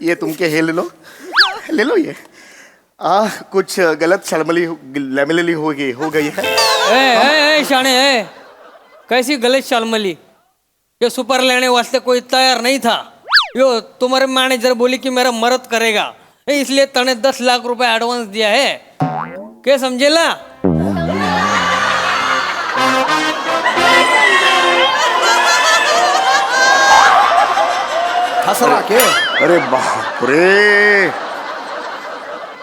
ये तुमके हे ले लो ये। कुछ गलत शलमली हो गई है। ए शाणे ए, कैसी गलत शलमली? ये सुपर लेने वास्ते कोई तैयार नहीं था। यो तुम्हारे मैनेजर बोली कि मेरा मदद करेगा, इसलिए तने 10 लाख रुपए एडवांस दिया है। क्या समझेला? हसरा के? अरे बाप रे,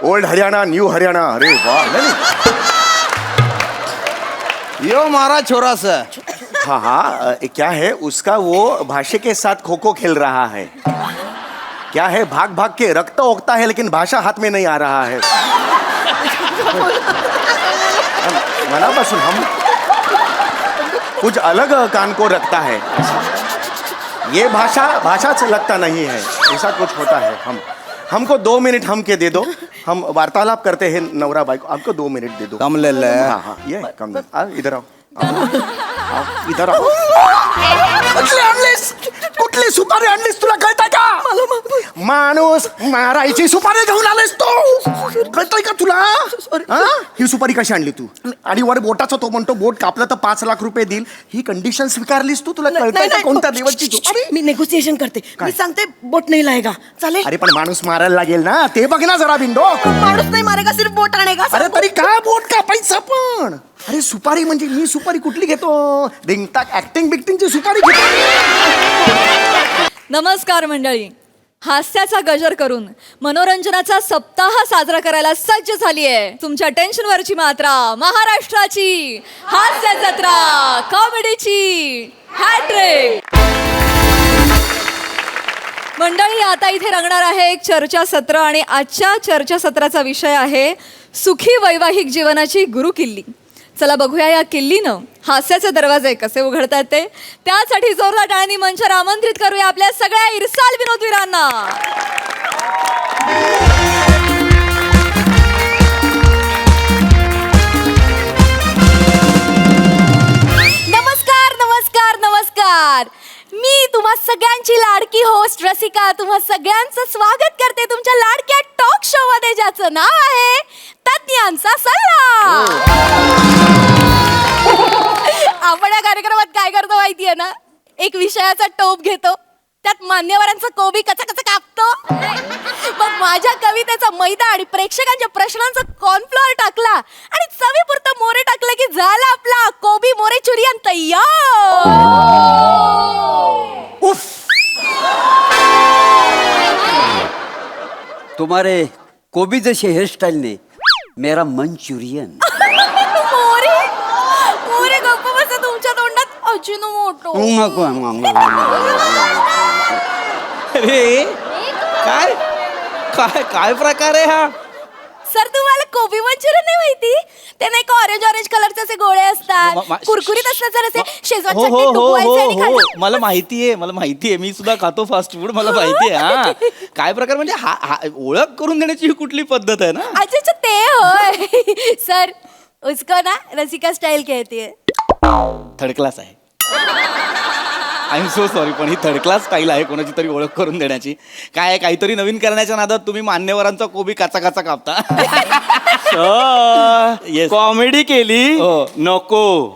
ओल्ड हरियाणा न्यू हरियाणा, अरे वाह। यो मारा छोरा सा। हाँ, क्या है उसका, वो भाषा के साथ खो खो खेल रहा है। क्या है, भाग भाग के रखता ओकता है लेकिन भाषा हाथ में नहीं आ रहा है। मनापासून हम कुछ अलग कान को रखता है, ये भाषा से लगता नहीं है, ऐसा कुछ होता है। हमको 2 मिनट हमके दे दो, हम वार्तालाप करते हैं नवरा भाई को। आपको 2 मिनट दे दो। कम ले ले। हाँ ये कम दे। इधर आओ, इधर आओ। कुठली सुपारी आणलीस तुला कळतंय का? माणूस मारायची सुपारी घेऊन आलेस तू, कळतंय का तुला? ही सुपारी कशी आणली तू? आणि वर बोटाचा तो म्हणतो बोट कापलं तर 5 लाख रुपये देईल, ही कंडिशन स्वीकारलीस तू? तुला कळतंय का कोणत्या देवाची सुपारी? मी नेगोसिएशन करते, मी सांगते बोट नाही लाएगा, चालेल? अरे पण माणूस मारायला लागेल ना, ते बघ ना जरा बिंदो। माणूस नाही मारेगा, सिर्फ बोट आणेगा। अरे तरी काय बोट कापायचं पण? अरे सुपारी म्हणजे मी सुपारी कुठली घेतो? रिंगटाक ऍक्टिंग बिक्टिंगची सुपारी घेतो। नमस्कार मंडळी, हास्याचा गजर करून मनोरंजनाचा सप्ताह साजरा करायला सज्ज झाली आहे तुमच्या टेन्शनवरची मात्रा, महाराष्ट्राची हास्य जत्रा, कॉमेडीची हॅट्रिक। मंडळी, आता इथे रंगणार आहे एक चर्चासत्र आणि आजच्या चर्चासत्राचा विषय आहे सुखी वैवाहिक जीवनाची गुरुकिल्ली। चला बघूया या किल्लीनं हास्याचे दरवाजे कसे उघडतात ते। त्यासाठी जोरदार टाळ्यांनी मंचावर आमंत्रित करूया आपल्या सगळ्या इरसाल विनोदवीरांना। नमस्कार नमस्कार नमस्कार, मी तुम्हा सगळ्यांची लाडकी होस्ट रसिका तुम्हा सगळ्यांचं स्वागत करते तुमच्या लाडक्या टॉक शो मध्ये, ज्याचं नाव आहे तज्ञांचा सल्ला। आपण या कार्यक्रमात काय करतो माहितीये ना, एक विषयाचा टोप घेतो, त्यात मान्यवरांचा कोबी कचा कचा कापतो, मग माझ्या कवितेचा मैदा आणि प्रेक्षकांच्या प्रश्नांचा कॉर्नफ्लोअर टाकला आणि चवीपुरतं मोरे टाकलं की झाला आपला कोबी मोरे चुरियन तयार। तुम्हारे कोबी जैसे हेयर स्टाइल ने मेरा मंचुरियन। मोरे मोरे गप्प बसा, तुमच्या तोंडात अजिनोमोटो। अरे काय काय काय प्रकार आहे हा? सर तुम्हाला कोबी मंचुरियन नाही माहिती? ते नाही का ऑरेंज कलरचे असे गोळे असतात, कुरकुरीत असतात, जर असे शेजवान चटणी डुबवायचे आणि खायचं। मला माहितीये, मी सुद्धा खातो फास्ट फूड, मला माहितीये। हा काय प्रकार म्हणजे हा ओळख करून देण्याची ही कुठली पद्धत आहे ना? अच्छा ते होय सर, उसको ना रसिका स्टाइल कहती है। थर्ड क्लास आहे, आय एम सो सॉरी, पण ही थर्ड क्लास स्टाईल आहे कोणाची तरी ओळख करून देण्याची। काय आहे, काहीतरी नवीन करण्याच्या नादात तुम्ही मान्यवरांचा कोबी काचा काचा कापता। Yes. कॉमेडी केली नको।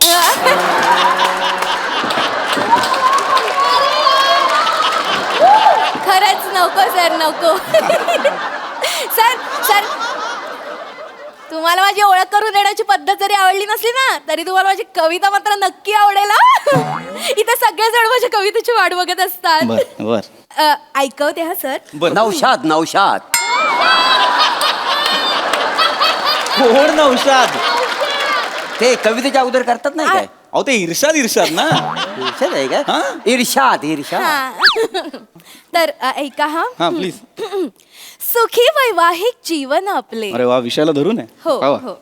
खरंच नको सर, नको। सर सर तुम्हाला माझी ओळख करून देण्याची पद्धत जरी आवडली नसली ना, तरी तुम्हाला माझी कविता मात्र नक्की आवडेल। इथे सगळेजण माझ्या कवितेची वाट बघत असतात। बर ऐकवते हा सर। नौशाद नौशाद। कोण नौशाद? ते कवितेच्या अगोदर करतात नाही काय? अहो ते इर्षाद ना। इर्षाद आहे का? इर्षाद इर्षाद। हा. तर ऐका हा। हा प्लीज। सुखी वैवाहिक जीवन आपले। अरे वा, विषयाला धरून आहे। हो हो,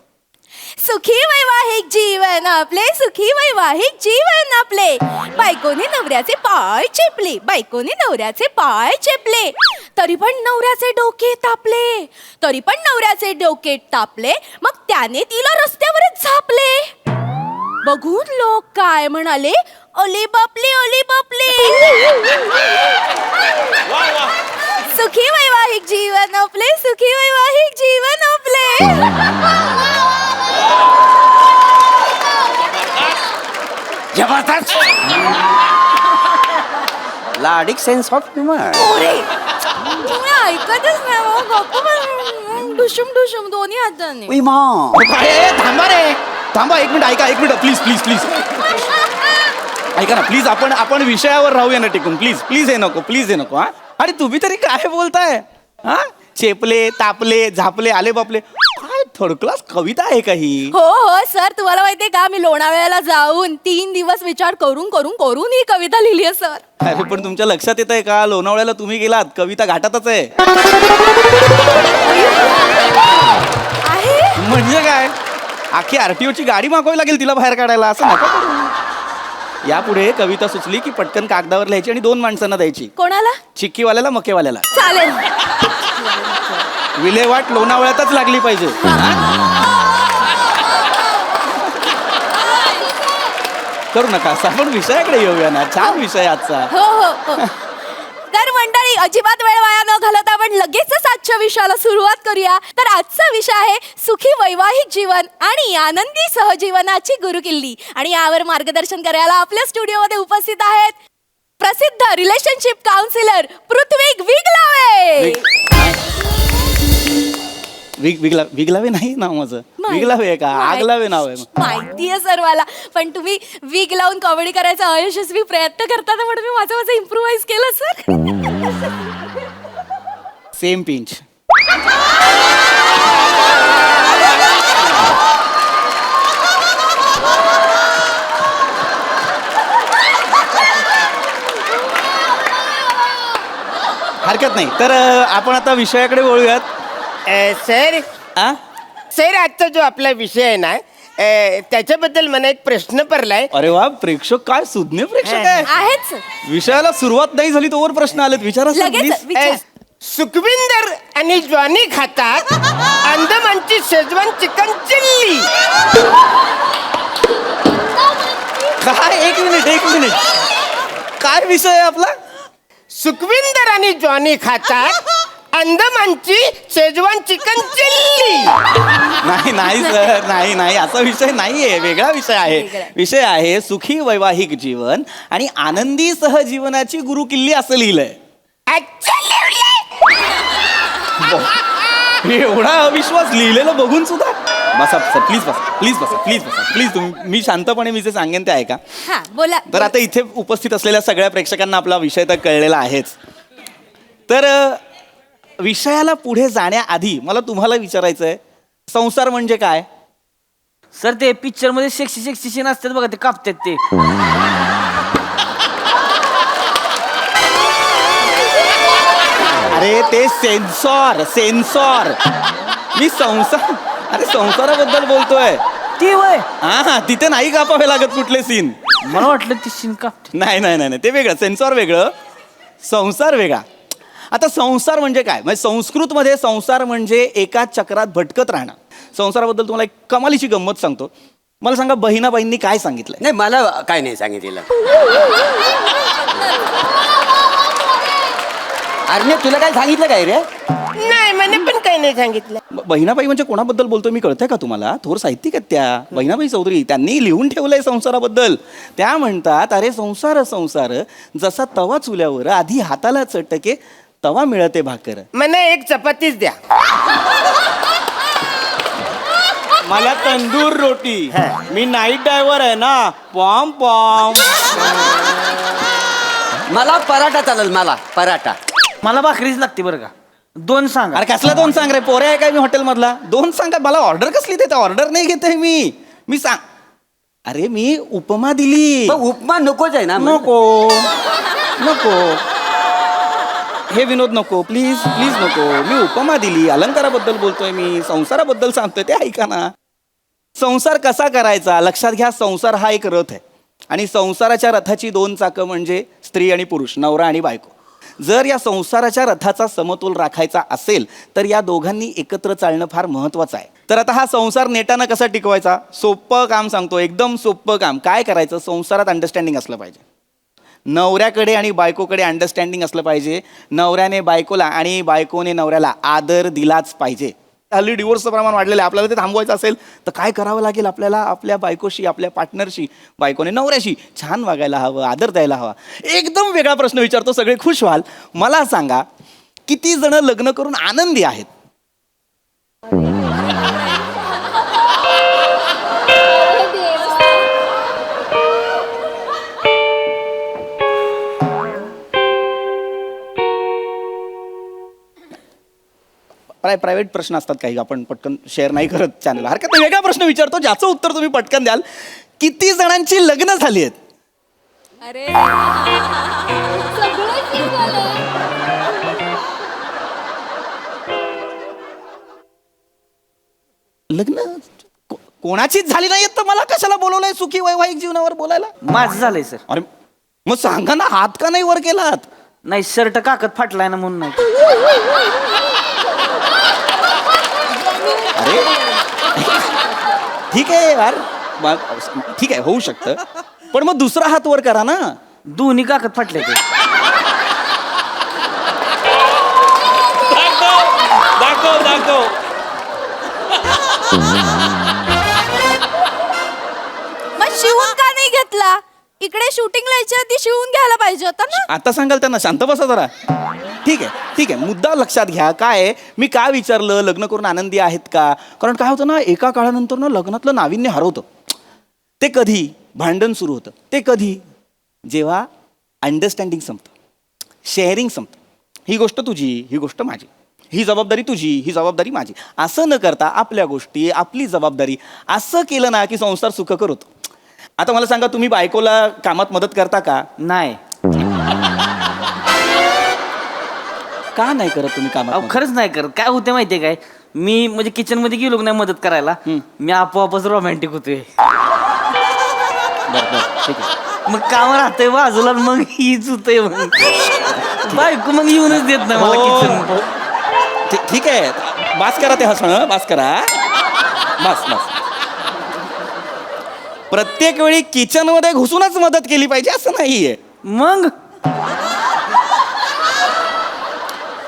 सुखी वैवाहिक जीवन आपले, सुखी वैवाहिक जीवन आपले। बायकोने नवऱ्याचे पाय चेपले, बायकोने नवऱ्याचे पाय चेपले, तरी पण नवऱ्याचे डोके तापले, तरी पण नवऱ्याचे डोके तापले, मग त्याने तिला रस्त्यावरच झापले। बघून लोक काय म्हणाले, ओली बापले ओली बापले। सुखी वैवाहिक जीवन आपले सुखी वैवाहिक जीवन आपले जबरदस्त लाडिक सेन्स ऑफ ह्युमर. पोरे तुम्ही ऐकतच नाही मग गप्प डुशुम डुशुम दोन्ही हाताने थांबा रे थांबा, एक मिनिट ऐका, एक मिनिट प्लीज प्लीज प्लीज ऐका ना प्लीज, आपण विषयावर राहूया ना टिकून, प्लीज प्लीज हे नको, प्लीज हे नको. हा आणि तुम्ही तरी काय बोलताय? हा चेपले तापले झापले आले बापले, काय थर्ड क्लास कविता आहे का ही? हो हो सर, तुम्हाला माहितीये का मी लोणावळ्याला जाऊन 3 दिवस विचार करून करून करून ही कविता लिहिली आहे सर. अरे पण तुमच्या लक्षात येत आहे का, लोणावळ्याला तुम्ही गेलात, कविता घाटातच आहे. आहे म्हणजे काय, अख्खी आरटीओची गाडी मागवावी लागेल तिला बाहेर काढायला, असं नका करू. यापुढे कविता सुचली की पटकन कागदावर लिहायची आणि 2 माणसांना द्यायची, कोणाला? चिक्कीवाल्याला मकेवाल्याला. चालेल. विल्हेवाट लोणावळ्यातच लागली पाहिजे. करू नका असं, आपण विषयाकडे येऊया ना, छान विषय आजचा. हो हो हो. तर मंडळी अजिबात वेळ वाया न घालवता आपण लगेचच आजच्या विषयाला सुरुवात करूया. तर आजचा विषय आहे सुखी वैवाहिक जीवन आणि आनंदी सहजीवनाची गुरुकिल्ली. आणि यावर मार्गदर्शन करायला आपल्या स्टुडिओमध्ये उपस्थित आहेत प्रसिद्ध रिलेशनशिप काउन्सिलर पृथ्वी विगलावे. विगलावे नाही नाव माझं, विगलावे आहे का, आगलावे नाव आहे. माहितीये सर मला, पण तुम्ही वीग लावून कॉमेडी करायचा अयशस्वी प्रयत्न करता ना, म्हणून मी माझं इम्प्रुव्हाइज केलं सर. Same pinch. हरकत नाही. तर आपण आता विषयाकडे वळूयात. सर आ? सर आजचा जो आपला विषय आहे ना त्याच्याबद्दल मला एक प्रश्न पडलाय. अरे वा, प्रेक्षक काय सुज्ञ प्रेक्षक आहे. आहेत सर. विषयाला सुरुवात नाही झाली तोवर प्रश्न आलेत, विचारा सर, लगेच please. विचार. सुखविंदर आणि ज्वानी खातात अंदमानची शेजवान चिकन चिल्ली. काय, एक मिनिट काय विषय आहे आपला? सुखविंदर आणि ज्वानी खातात अंदमानची शेजवान चिकन चिल्ली. नाही सर, नाही असा विषय नाहीये, वेगळा विषय आहे. विषय आहे सुखी वैवाहिक जीवन आणि आनंदी सहजीवनाची गुरुकिल्ली असं लिहिलंय. अच्छा लिहिलंय? एवढा अविश्वास लिहिलेलं बघून सुद्धा. बसा सर, प्लीज तुम्ही, मी शांतपणे मी जे सांगेन ते ऐका. हा बोला. तर आता इथे उपस्थित असलेल्या सगळ्या प्रेक्षकांना आपला विषय तर कळलेला आहेच. तर विषयाला पुढे जाण्याआधी मला तुम्हाला विचारायचं आहे, संसार म्हणजे काय? सर ते पिक्चर मध्ये सेक्सी सीन असतात बघा, ते कापतात ते. अरे ते सेन्सॉर. मी संसाराबद्दल बोलतोय. ती वय हा, तिथे नाही कापावे लागत कुठले सीन. मला वाटलं ती सीन कापते. नाही, ते वेगळं, सेन्सॉर वेगळं, संसार वेगळा. आता संसार म्हणजे काय, म्हणजे संस्कृतमध्ये संसार म्हणजे एका चक्रात भटकत राहणं. संसाराबद्दल तुम्हाला एक कमालीची गंमत सांगतो. मला सांगा, बहिणाबाईंनी काय सांगितलंय? नाही, मला काय नाही सांगितलेलं. अरे तुला काय सांगितलं काय रे? नाही, मला पण काही नाही सांगितलं. बहिणाबाई म्हणजे कोणाबद्दल बोलतोय मी कळतंय का तुम्हाला? थोर साहित्यिक आहेत त्या बहिणाबाई चौधरी. त्यांनी लिहून ठेवलंय संसाराबद्दल. त्या म्हणतात, अरे संसार जसा तवा चुल्यावर, आधी हाताला चटके तवा मिळते भाकर. मला एक चपातीच द्या. मला तंदूर रोटी. मी नाईट ड्रायव्हर आहे ना. पॉम पॉम. मला पराठा चालेल, मला पराठा. मला भाकरीच लागते बरं का. 2 सांगा. अरे कसला 2 सांग रे, पोरे आहे काय मी हॉटेल मधला? 2 सांगा. मला ऑर्डर कसली देते? ऑर्डर नाही घेते मी सांग. अरे मी उपमा दिली. मग उपमा नकोच आहे ना. नको हे विनोद नको, प्लीज नको. मी उपमा दिली, अलंकाराबद्दल बोलतोय मी, संसाराबद्दल सांगतोय, ते ऐका ना. संसार कसा करायचा लक्षात घ्या. संसार हा एक रथ आहे आणि संसाराच्या रथाची 2 चाकं म्हणजे स्त्री आणि पुरुष, नवरा आणि बायको. जर या संसाराच्या रथाचा समतोल राखायचा असेल तर या दोघांनी एकत्र चालणं फार महत्वाचं आहे. तर आता हा संसार नेटानं कसा टिकवायचा? सोपं काम सांगतो, एकदम सोपं काम. काय करायचं? संसारात अंडरस्टँडिंग असलं पाहिजे. नवऱ्याकडे आणि बायकोकडे अंडरस्टँडिंग असलं पाहिजे. नवऱ्याने बायकोला आणि बायकोने नवऱ्याला आदर दिलाच पाहिजे. हल्ली डिवोर्सचं प्रमाण वाढलेलं आहे. आपल्याला ते थांबवायचं असेल तर काय करावं लागेल? आपल्याला आपल्या बायकोशी, आपल्या पार्टनरशी, बायकोने नवऱ्याशी छान वागायला हवं, आदर द्यायला हवा. एकदम वेगळा प्रश्न विचारतो, सगळे खुश व्हाल. मला सांगा, किती जण लग्न करून आनंदी आहेत? प्रायव्हेट प्रश्न असतात काही, आपण पटकन शेअर नाही करत चॅनल. हरकत नाही, वेगळा प्रश्न विचारतो ज्याचं उत्तर तुम्ही पटकन द्याल. किती जणांची लग्न झाली आहेत? अरे लग्न कोणाचीच झाली नाही तर मला कशाला बोलवलंय सुखी वैवाहिक जीवनावर बोलायला? माझं झालंय सर. अरे मग सांगा ना, हात का नाही वर केलात? नाही, शर्ट काकत फाटलाय ना म्हणून नाही. अरे ठीक आहे यार, ठीक आहे, होऊ शकतं, पण मग दुसरा हात वर करा ना. दोन्ही काकत फाटले ते. दाखव. मग शिवून का नाही घेतला? इकडे शूटिंग लायच्या आधी शिवून घ्यायला पाहिजे होता ना. आता सांगाल त्यांना शांत बसा जरा. ठीक आहे, मुद्दा लक्षात घ्या. काय आहे, मी का विचारलं लग्न करून आनंदी आहेत का? कारण काय होतं ना, एका काळानंतर ना लग्नातलं नाविन्य हरवतं. ते कधी भांडण सुरू होतं, ते कधी जेव्हा अंडरस्टँडिंग संपतं, शेअरिंग संपतं. ही गोष्ट तुझी, ही गोष्ट माझी, ही जबाबदारी तुझी, ही जबाबदारी माझी, असं न करता आपल्या गोष्टी, आपली जबाबदारी असं केलं ना की संसार सुखकर होतो. आता मला सांगा, तुम्ही बायकोला कामात मदत करता का? नाही. का नाही करत तुम्ही कामात अहो मदत? खरंच नाही करत. काय होते माहितीये काय, मी म्हणजे किचन मध्ये गेलो की नाही मदत करायला, मी आपोआपच रोमॅन्टिक होतोय. बरं, ठीक आहे. मग काम राहतंय बाजूला, मग हीच होतंय. मग बायको मग येऊनच देत नाही मला किचन. ठीक आहे, बास करा ते हसणं, बास करा, बास. प्रत्येक वेळी किचन मध्ये घुसूनच मदत केली पाहिजे असं नाहीये. मग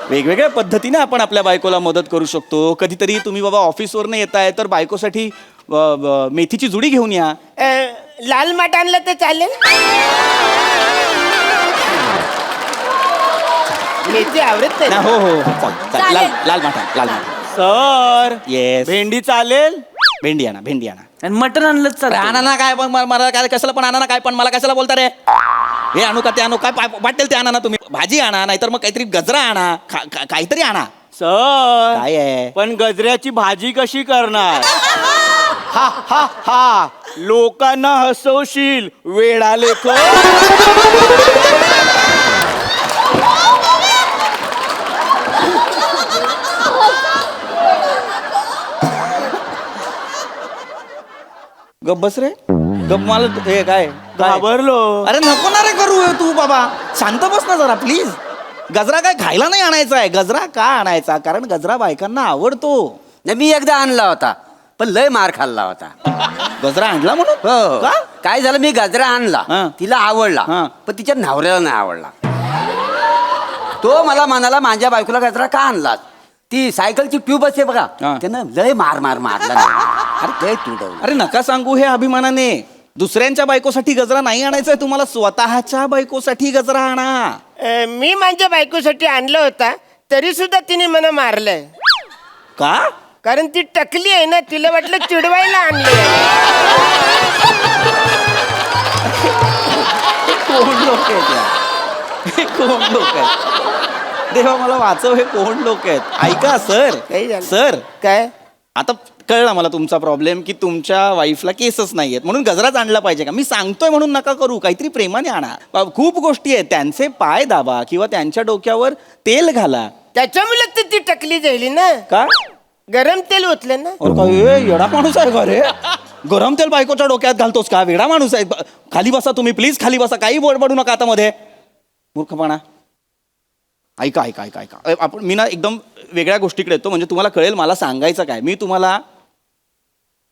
वेगवेगळ्या पद्धतीने आपण आपल्या बायकोला मदत करू शकतो. कधीतरी तुम्ही बाबा ऑफिसवरनं येताय तर बायकोसाठी मेथीची जुडी घेऊन या. लाल माठ आणलं तर चालेल? मेथी आवडत नाही. हो, चालेल. लाल माठा. Sir, yes. भेंडी चालेल? भेंडी आणा. आणि मटण आणलंच चालतं. आणा ना, काय पण मला काय कशाला पण आणा ना, काय पण मला कशाला बोलता रे? हे आणू का ते आणू, काय वाटेल ते आणा ना तुम्ही. भाजी आणा, नाहीतर मग काहीतरी गजरा आणा, काहीतरी आणा. सर, काय आहे? पण गजऱ्याची भाजी कशी करणार? हा लोकांना हसवशील वेडा लेख. गप बस रे, गप. मला हे काय घाबरलो. अरे नको ना रे करू तू बाबा, शांत बस ना जरा प्लीज. गजरा काय खायला नाही आणायचा आहे. गजरा का आणायचा? कारण गजरा बायकांना आवडतो. नाही, मी एकदा आणला होता पण लय मार खाल्ला होता. गजरा आणला म्हणून? हो. का? काय झालं, मी गजरा आणला, हा. तिला आवडला, हा. पण तिच्या नवऱ्याला नाही आवडला. तो मला म्हणाला, माझ्या बायकोला गजरा का आणलास? ती सायकलची ट्यूब असते बघा, हा. त्यानं लय मारला नाही. अरे ते तुडवलं. अरे नका सांगू हे अभिमानाने. दुसऱ्यांच्या बायकोसाठी गजरा नाही आणायचा, तुम्हाला स्वतःच्या बायकोसाठी गजरा आणा. मी माझ्या बायकोसाठी आणलं होता तरी सुद्धा तिने मला मारलंय. का? कारण ती टकली आहे ना, तिला वाटलं चिडवायला आणलं. कोण लोक आहेत या? हे कोण लोक आहेत? देवा मला वाचव, हे कोण लोक आहेत? ऐका सर, काही झालं? सर काय? आता कळला मला तुमचा प्रॉब्लेम, की तुमच्या वाईफला केसच नाहीयेत म्हणून गजराच आणला पाहिजे का? मी सांगतोय म्हणून नका करू, काहीतरी प्रेमाने आणा. खूप गोष्टी आहेत, त्यांचे पाय दाबा किंवा त्यांच्या डोक्यावर तेल घाला. त्याच्यामुळे तर ती टकली झाली ना. का? गरम तेल ओतलं ना. अरे काय येडा माणूस आहे का रे? गरम तेल बायकोच्या डोक्यात घालतोस का? वेडा माणूस आहे. खाली बसा तुम्ही प्लीज, खाली बसा. काही बडबडू नका आता मध्ये. मूर्खपणा. ऐका. आपण मी ना एकदम वेगळ्या गोष्टीकडे येतो, म्हणजे तुम्हाला कळेल मला सांगायचं काय. मी तुम्हाला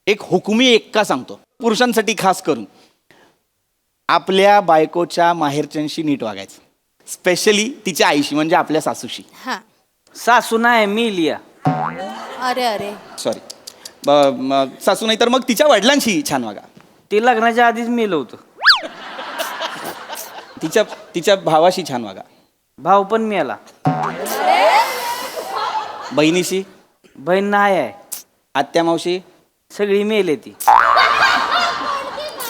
एक हुकुमी एक्का सांगतो, पुरुषांसाठी खास करून. आपल्या बायकोच्या माहेरच्यांशी नीट वागायचं, स्पेशली तिच्या आईशी म्हणजे आपल्या सासूशी. हा. सासू नाही मी लिया. अरे अरे. सॉरी, सासू नाही तर मग तिच्या वडिलांशी छान वागा. ते लग्नाच्या आधीच मेलं होतं. तिच्या भावाशी छान वागा. भाऊ पण मेला. बहिणीशी, बहीण नाही आहे. आत्या मावशी, सगळी मेले ती.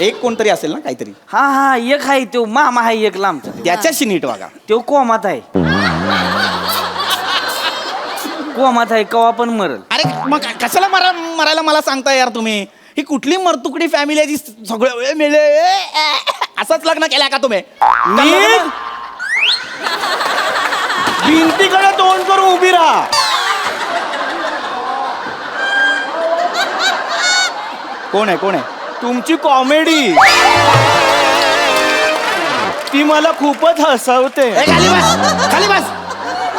एक कोणतरी असेल ना काहीतरी, हा एक आहे तो मामा आहे एक लांबचा. त्याच्याशी नीट वागा. तो कोमात आहे. कोमात आहे, कवा पण मरल. अरे मग कशाला मरायला मला सांगता यार तुम्ही? ही कुठली मरतुकडी फॅमिली आहे जी सगळं वेळ मिळे असंच लग्न केलं का तुम्ही? भिंतीकडे तोंड करून उभी राहा. कोण आहे? तुमची कॉमेडी ती मला खूपच हसवते. ए, खाली बस.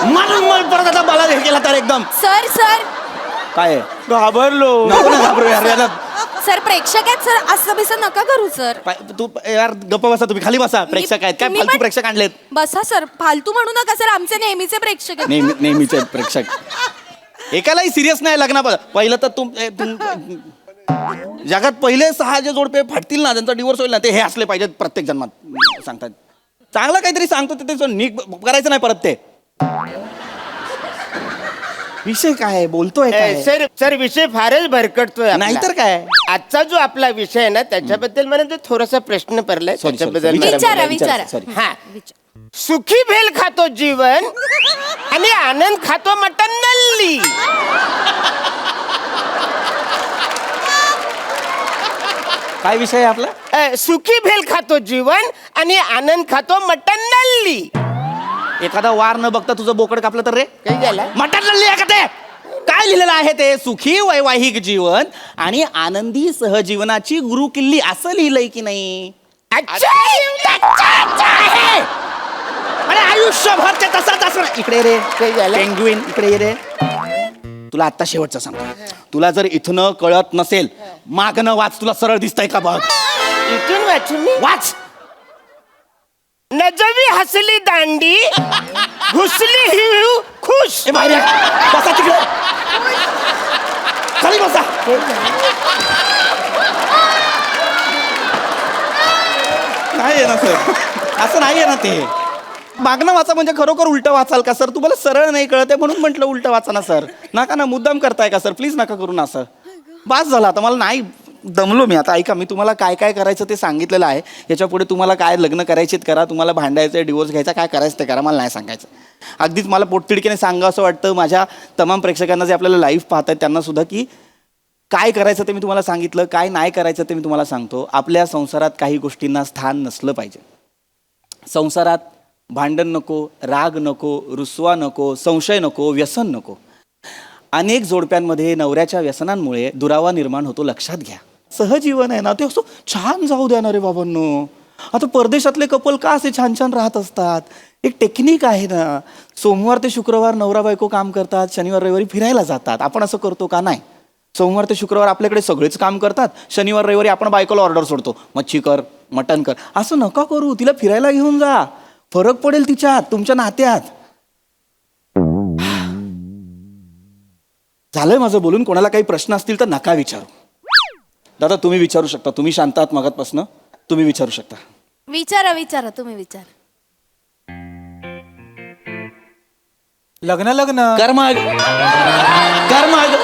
मारून मग परत आता मला हे केला तर एकदम सर काय आहे? घाबरलो. नको ना घाबरू यार. याला सर प्रेक्षक आहेत सर, असं बिसं नका करू सर. तू यार गप्प बसा तुम्ही, खाली बसा. प्रेक्षक आहेत काय? तुम्ही फालतू पण- प्रेक्षक आणलेत. बसा सर, फालतू म्हणू नका सर, आमचे नेहमीचे प्रेक्षक आहेत. नेहमीचे प्रेक्षक. एकालाही सिरियस नाही लग्ना. पहिलं तर जगात पहिले 6 जे जोडपे फाटतील ना, त्यांचा डिवोर्स होईल ना, ते हे असले पाहिजेत प्रत्येक जन्मात. सांगतात चांगलं काहीतरी सांगतो ते नीट करायचं नाही परत. ते विषय काय आहे? बोलतोय काय? सर विषय फारच भरकटतोय आपला. नाहीतर काय? आजचा जो आपला विषय आहे ना त्याच्याबद्दल मला तो थोडासा प्रश्न पडलाय. Sorry, त्याच्याबद्दल sorry. मला विचारा. Sorry. हा. सुखी भेल खातो जीवन आणि आनंद खातो मटन नल्ली. काय विषय आहे आपला? सुखी भेल खातो जीवन आणि आनंद खातो मटन नल्ली. एखादा वार न बघता तुझं बोकड कापलं तर रे काही झालं? मटण लढली आहे का ते? काय लिहिलेलं आहे ते? सुखी वैवाहिक जीवन आणि आनंदी सहजीवनाची गुरुकिल्ली असं लिहिलंय की नाही? अच्छा. आहे. अरे आयुष्यभर ते तसंच असणार. इकडे रे काही झालं? पेंग्विन, इकडे ये रे. तुला आता शेवटचं सांगतो, तुला जर इथनं कळत नसेल मागणं वाच. तुला सरळ दिसतंय का बघ? इथून वाचून मी वाच. नजवी हसली दांडी घुसली हिळू खुश. ए बाहेर या. बसा तिकडे. खाली बसा. नाही आहे ना सर, असं नाही आहे ना ते. मागणं वाचा म्हणजे खरोखर उलटं वाचाल का सर? तुम्हाला सरळ नाही कळत आहे म्हणून म्हटलं उलटं वाचा ना सर. नका ना, मुद्दाम करताय का सर? प्लीज नका करू ना असं. बास झालं आता, मला नाही दमलो मी आता. ऐका, मी तुम्हाला काय काय करायचं ते सांगितलेलं आहे. याच्या पुढे तुम्हाला काय लग्न करायचेत करा, तुम्हाला भांडायचं, डिवोर्स घ्यायचा, काय करायचं ते करा, मला नाही सांगायचं. अगदीच मला पोटतिडकीने सांगा असं वाटतं माझ्या तमाम प्रेक्षकांना जे आपल्याला लाईव्ह पाहतात त्यांना सुद्धा, की काय करायचं ते मी तुम्हाला सांगितलं, काय नाही करायचं ते मी तुम्हाला सांगतो. आपल्या संसारात काही गोष्टींना स्थान नसलं पाहिजे. संसारात भांडण नको, राग नको, रुसवा नको, संशय नको, व्यसन नको. अनेक जोडप्यांमध्ये नवऱ्याच्या व्यसनांमुळे दुरावा निर्माण होतो, लक्षात घ्या. सहजीवन आहे ना ते असं छान जाऊ द्या ना रे बाबांनो. आता परदेशातले कपल का असे छान छान राहत असतात? एक टेक्निक आहे ना. सोमवार ते शुक्रवार नवरा बायको काम करतात, शनिवार रविवारी फिरायला जातात. आपण असं करतो का? नाही. सोमवार ते शुक्रवार आपल्याकडे सगळेच काम करतात, शनिवार रविवारी आपण बायकोला ऑर्डर सोडतो, मच्छी कर, मटण कर. असं नका करू. तिला फिरायला घेऊन जा, फरक पडेल तिच्यात, तुमच्या नात्यात. झालंय माझं बोलून. कोणाला काही प्रश्न असतील तर नका विचारू. दादा तुम्ही विचारू शकता, तुम्ही शांत आहात मगातपासनं, तुम्ही विचारू शकता. विचारा तुम्ही विचारा. लग्न कर्माग कर्माग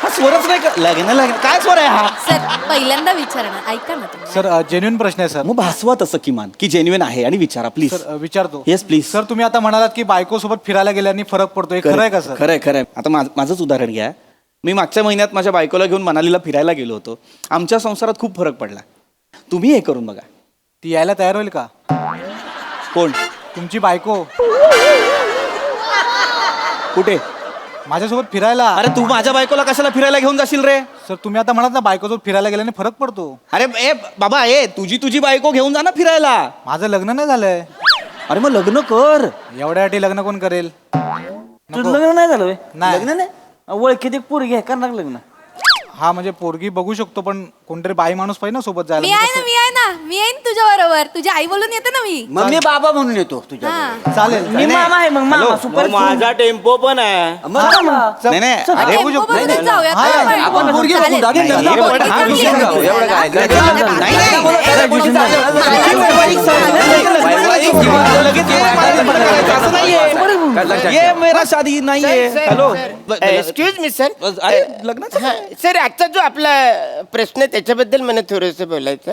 हा स्वरच नाही का? लग्न काय स्वर आहे हा? सर पहिल्यांदा विचारा ना, ऐका ना तुम्ही. सर जेन्युइन प्रश्न आहे सर. मग भासवा तसं किमान की जेन्युइन आहे आणि विचारा प्लीज. सर विचारतो. Yes please. सर तुम्ही आता म्हणालात की बायको सोबत फिरायला गेल्याने फरक पडतो, हे खरं आहे का सर? खरंय खरंय. आता माझंच उदाहरण घ्या. मी मागच्या महिन्यात माझ्या बायकोला घेऊन मनालीला फिरायला गेलो होतो. आमच्या संसारात खूप फरक पडला. तुम्ही हे करून बघा. ती यायला तयार होईल का? कोण? तुमची बायको. कुठे? माझ्यासोबत फिरायला. अरे तू माझ्या बायकोला कशाला फिरायला घेऊन जाशील रे? सर तुम्ही आता म्हणात ना बायकोसोबत फिरायला गेल्याने फरक पडतो. अरे ए बाबा, तुझी बायको घेऊन जा ना फिरायला. माझं लग्न नाही झालंय. अरे मग लग्न कर. एवढ्यासाठी लग्न कोण करेल? तुझं लग्न नाही झालं? नाही. लग्न नाही. ओळखीत एक पोरगी आहे, करणार लग्न. हा म्हणजे पोरगी बघू शकतो पण कोणतरी बाई माणूस पाहिजे ना सोबत जायला. मी आहे ना मी येईन तुझ्या बरोबर. तुझी आई बोलून येते ना मी. मग मी बाबा म्हणून येतो तुझ्या हा. चालेल मी मामा आहे मग मामा सुपर माझा टेम्पो पण आहे. नाही नाही अरे टेम्पो बघूनच जाऊयात ना आपण. आपण पोरगी बघू, चालेल. दादी, नाही, नंतर पण हा विषय आपण जाऊ. एवढं काय? नाही, ये मेरा शादी नाही हॅलो एक्सक्यूज मी सर. अरे लग्नाचं सर आजचा जो आपला प्रश्न आहे, त्याच्याबद्दल मला थोडस बोलायचं.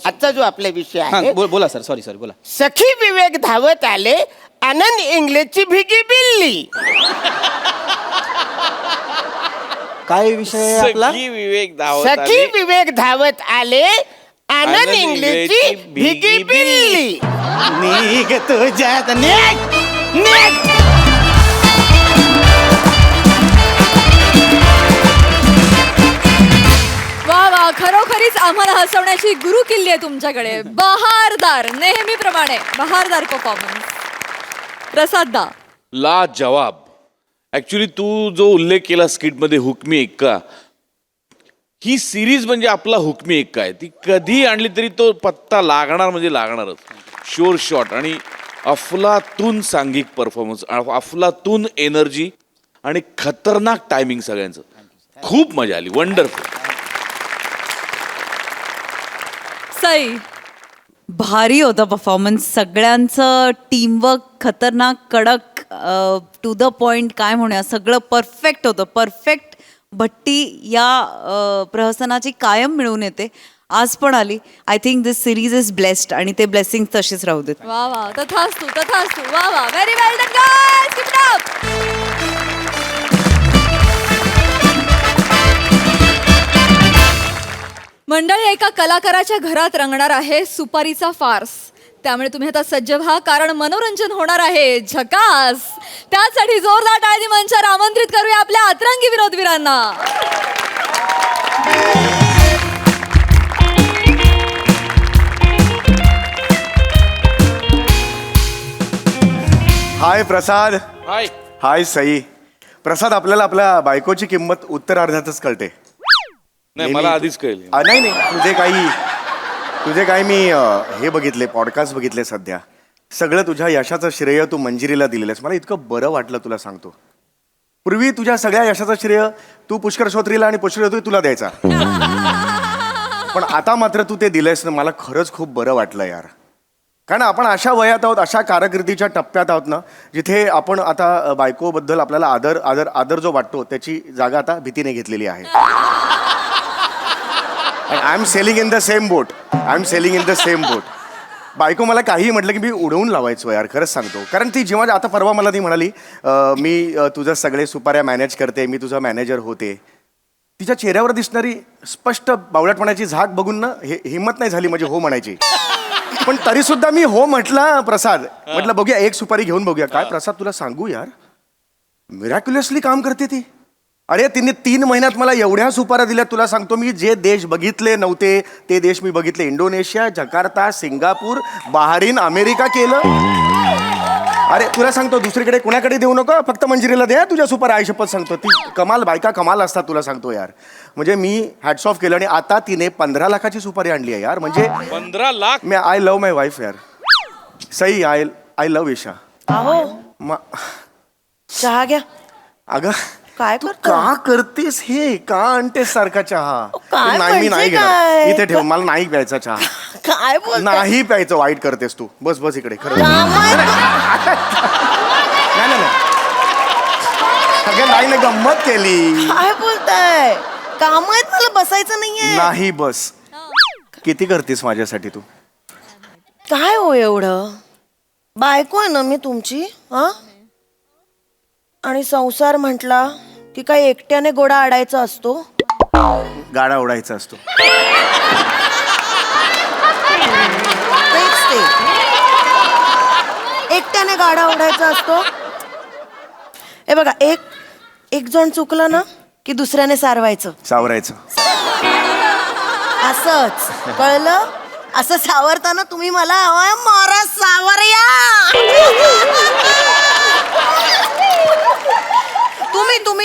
आजचा जो आपला विषय हा आहे, बोला सर सॉरी बोला. सखी विवेक धावत आले, आनंद इंग्लिशची भिगी बिल्ली. काय विषय आहे आपला? विवेक सखी विवेक धावत आले, आनंद इंग्लिशची भिगी बिल्ली. निघ तुझ्यात निघ. वा वा खरोखरीच आम्हाला हसवण्याची गुरु किल्ली आहे तुमच्याकडे. बहारदार नेहमीप्रमाणे बहारदार परफॉर्मन्स. प्रसाद दा ला जवाब. ऍक्च्युली तू जो उल्लेख केला स्किट मध्ये हुकमी एक्का, ही सिरीज म्हणजे आपला हुकमी एक्का आहे. ती कधी आणली तरी तो पत्ता लागणार म्हणजे लागणारच. शोर शॉट आणि अफलातून सांघिक परफॉर्मन्स, अफलातून एनर्जी आणि खतरनाक टायमिंग सगळ्यांचं. खूप मजा आली. वंडरफुल. सई भारी होतं परफॉर्मन्स. सगळ्यांचं टीमवर्क खतरनाक, कडक, टू द पॉइंट, काय म्हणूया, सगळं परफेक्ट होतं. परफेक्ट भट्टी या प्रहसनाची कायम मिळून येते. आज पण आली. I think this series is blessed आणि ते ब्लेसिंग तशीच राहू देत. वा वा तथास्तु वा वा very well done guys. Keep it up. मंडळी, एका कलाकाराच्या घरात रंगणार आहे सुपारीचा फार्स. त्यामुळे तुम्ही आता सज्ज व्हा, कारण मनोरंजन होणार आहे झकास. त्यासाठी जोरदार टाळी मंचावर आमंत्रित करूया आपल्या अतरंगी विनोदवीरांना. हाय प्रसाद. हाय. हाय सई. प्रसाद, आपल्याला आपल्या बायकोची किंमत उत्तरार्धातच कळते. नाही, मला आधीच कळेल. नाही नाही, तुझे काही मी हे बघितले, पॉडकास्ट बघितले सध्या. सगळं तुझ्या यशाचं श्रेय तू मंजिरीला दिलेलं आहेस. मला इतकं बरं वाटलं तुला सांगतो. पूर्वी तुझ्या सगळ्या यशाचं श्रेय तू पुष्कर श्रोत्रीला आणि पुष्कर श्रोत्री तुला द्यायचा. पण आता मात्र तू ते दिलंयस ना, मला खरंच खूप बरं वाटलं यार. कारण आपण अशा वयात आहोत, अशा कारकिर्दीच्या टप्प्यात आहोत ना, जिथे आपण आता बायकोबद्दल आपल्याला आदर आदर आदर जो वाटतो त्याची जागा आता भीतीने घेतलेली आहे. I am sailing in the same boat. बायको मला काही म्हटलं की मी उडवून लावायचो यार, खरंच सांगतो. कारण ती जेव्हा आता परवा मला ती म्हणाली मी तुझं सगळे सुपाऱ्या मॅनेज करते, मी तुझा मॅनेजर होते, तिच्या चेहऱ्यावर दिसणारी स्पष्ट बावळटपणाची झाक बघून ना हिंमत नाही झाली म्हणजे हो म्हणायची. पण तरी सुद्धा मी हो म्हटला. प्रसाद म्हटलं बघूया, एक सुपारी घेऊन बघूया. काय प्रसाद, तुला सांगू यार, मिरॅक्युलसली काम करते ती. अरे तिने 3 महिन्यात मला एवढ्या सुपाऱ्या दिल्या. तुला सांगतो, मी जे देश बघितले नव्हते ते देश मी बघितले. Indonesia, Jakarta, Singapore, Bahrain, America केलं. अरे तुला सांगतो, दुसरीकडे कुणाकडे देऊ नको, फक्त मंजिरीला दे तुझ्या सुपाऱ्या. आई शपथ सांगतो, ती कमाल, बायका कमाल असतात. तुला सांगतो यार, म्हणजे मी हॅट्स ऑफ केलं. आणि आता तिने 15 लाखाची सुपारी आणली आहे यार. म्हणजे 15 लाख. मी आय लव्ह माय वाईफ यार. Sai, I love Isha. अहो चहा घ्या. अगं काय तू करतो? का करतेस हे? का आणतेस सारखा चहा? काय नाही, मी नाही म्हणजे काय? घेणार. इथे ठेव, मला नाही प्यायचा चहा. काय बोल नाही प्यायचं. वाईट करतेस तू. बस इकडे. खरं नाही. अगं नाही, गंमत केली. काय बोलताय? काम आहेत, मला बसायचं नाहीये. नाही बस. किती करतेस माझ्यासाठी तू? काय हो एवढं? बायको आहे ना मी तुमची. हा, आणि संसार म्हटला की काय एकट्याने गोडा आडायचा असतो? गाडा ओढायचा असतो. तेच ते, एकट्याने गाडा ओढायचा असतो. हे बघा, एक जण चुकलं ना की दुसऱ्याने सारवायचं, सावरायचं. असंच कळलं? असं सावरताना तुम्ही मला मारा सावरया.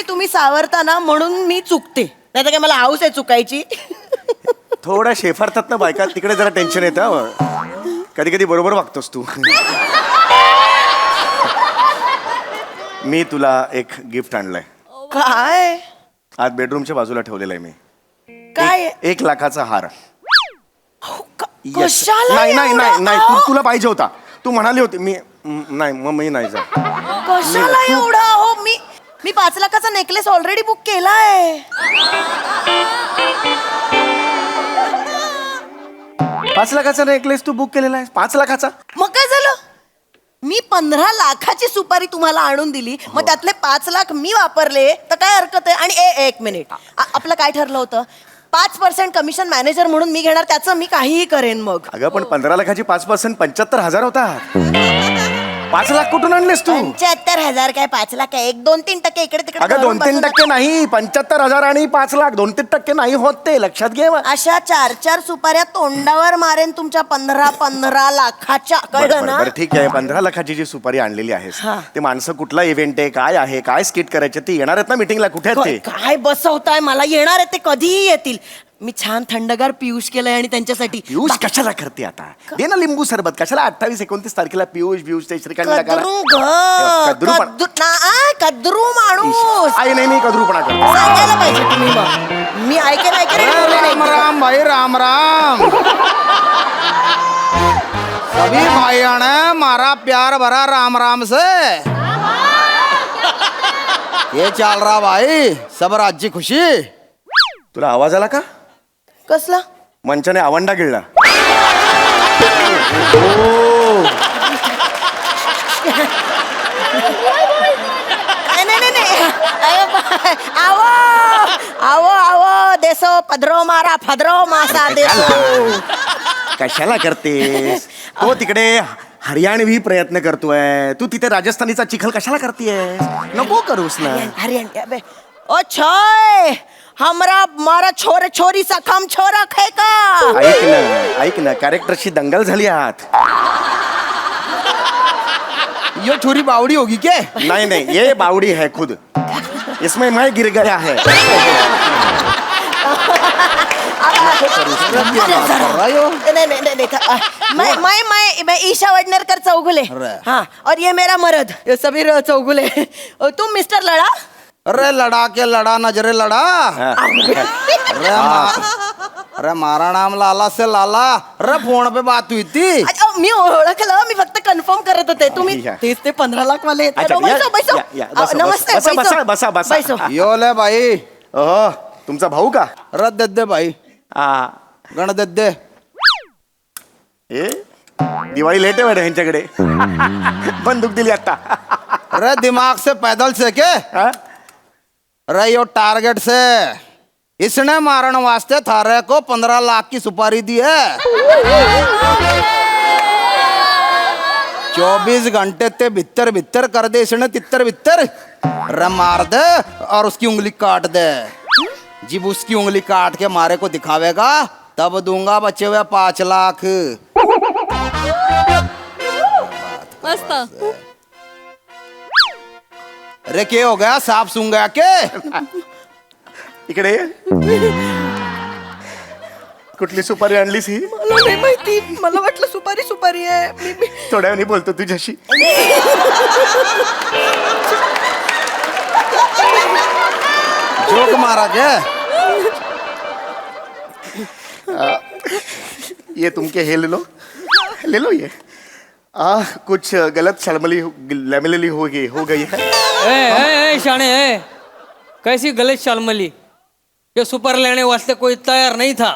तुम्ही सावरता ना म्हणून मी चुकते, नाही तर काय मला हाऊस आहे चुकायची. थोड्या शेफारतात ना बायका, तिकडे जरा टेन्शन येतं. कधी कधी बरोबर वागतोस तू. मी तुला एक गिफ्ट आणलंय. काय आज बेडरूमच्या बाजूला ठेवलेलं आहे मी. काय 1 लाखाचा हार. Yes. कशाला नाही नाही एवढा? नाही नाही तुला पाहिजे होता. तू म्हणाली होती मी नाही, मग मी नाही जा. कशाला एवढा? हो मी 5 लाखाचा नेकलेस ऑलरेडी बुक केलाय. 5 लाखाचा नेकलेस तू बुक केलेला आहे? 5 लाखाचा? मग काय झालं? मी 15 लाखाची सुपारी तुम्हाला आणून दिली, मग त्यातले 5 लाख मी वापरले तर काय हरकत आहे? आणि एक मिनिट, आपलं काय ठरलं होतं? 5% कमिशन मॅनेजर म्हणून मी घेणार, त्याचं मी काहीही करेन. मग अगं पण 15 लाखाची 5% 75,000 होतात. 5 लाख कुठून आणलेस तू? 75,000 काय 5 लाख आहे? 1-2-3% इकडे तिकडे अगं धरून 2-3% बसू नाही, 75,000 आणि 5 लाख 2-3% नाही होत, ते लक्षात घे. नका. अशा 4-4 सुपाऱ्या तोंडावर मारेन तुमच्या 15 लाखाच्या, कळलं ना? बरं ठीक आहे. 15 लाखाची जी सुपारी आणलेली आहेस, हा. ते माणसं कुठला इव्हेंट आहे, काय आहे, काय स्किट करायचे, ते येणार आहेत ना मीटिंगला? कुठे आहेत ते? काय बसवताय मला? येणार आहे ते, कधीही येतील. मी छान थंडगार पियुष केलंय आणि त्यांच्यासाठी. पियुष कशाला करते आता? दे ना लिंबू सरबत. कशाला 28-29 तारखेला पियुष ते श्रीखंड कद्रू कद्रू माणूस. आई नाही, मी कद्रूपणा करतो. सांगायला पाहिजे तुम्ही. मग मी ऐकेन राम राम भाई, राम राम. सभी भाइयों ने मारा प्यार भरा राम राम से. ये चल रहा भाई, सब राज्य खुशी. तुला आवाज आला का? कसला? मंचाने आवंडा गिळला. नाही. आवो आवो आवो देसो पदरो मारा फदरो मासा देसो. कशाला करतेस? तो तिकडे हरियाणवी प्रयत्न करतोय, तू तिथे राजस्थानीचा चिखल कशाला करतेस? नको करूस ना. हरियाणा ओ छोय, हमरा मारा छोरे छोरी सा काम छोरा खे का? ऐक ना कॅरेक्टरशी दंगल झाली आहात. ये छोरी बावड़ी होगी क्या? नहीं, ये बावड़ी है खुद. इसमें मैं गिर गया है. मैं ईशा वडनेरकर चौगुले. हाँ, और ये मेरा मर्द समीर चौगुले. तुम मिस्टर लड़ा? अरे लड़ा के लड़ा, नजरे लड़ा. अरे मारा नाम लाला से लाला. अरे फोन पे बात हुई थी. मी ओळखलं, मी फक्त कन्फर्म करत होते. तुम्ही तेच ते 15 लाख वाले. नमस्ते. बसा. यो ले भाई. तुमचा भाऊ का? रद्द दे भाई. गण दे. ए दिवाळी लेट आहे वाटतं ह्यांच्याकडे. बंदूक दिली आता. अरे दिमाग से पैदल से के? अरे यो टारगेट से. इसने मारण वास्ते थारे को 15 लाख की सुपारी दी है. 24 घंटे ते भीतर कर दे इसने तितर भीतर. अरे मार दे और उसकी उंगली काट दे. जब उसकी उंगली काट के मारे को दिखावेगा तब दूंगा बचे हुए 5 लाख. मस्त. अरे क्या हो गया? सांप सूंघ गया के? इकडे कुठली सुपारी आणलीस ही? मला नाही माहिती, मला वाटलं सुपारी आहे. थोड्या वेळाने बोलतो तुझ्याशी. जोक मारा क्या? ये तुमके हे ले लो ये. कुछ गलत शर्मली लैमिली हो गई है. ए शाणे, कैसी गलत शालमली? ये सुपर लेने वास्ते कोई तैयार नहीं था.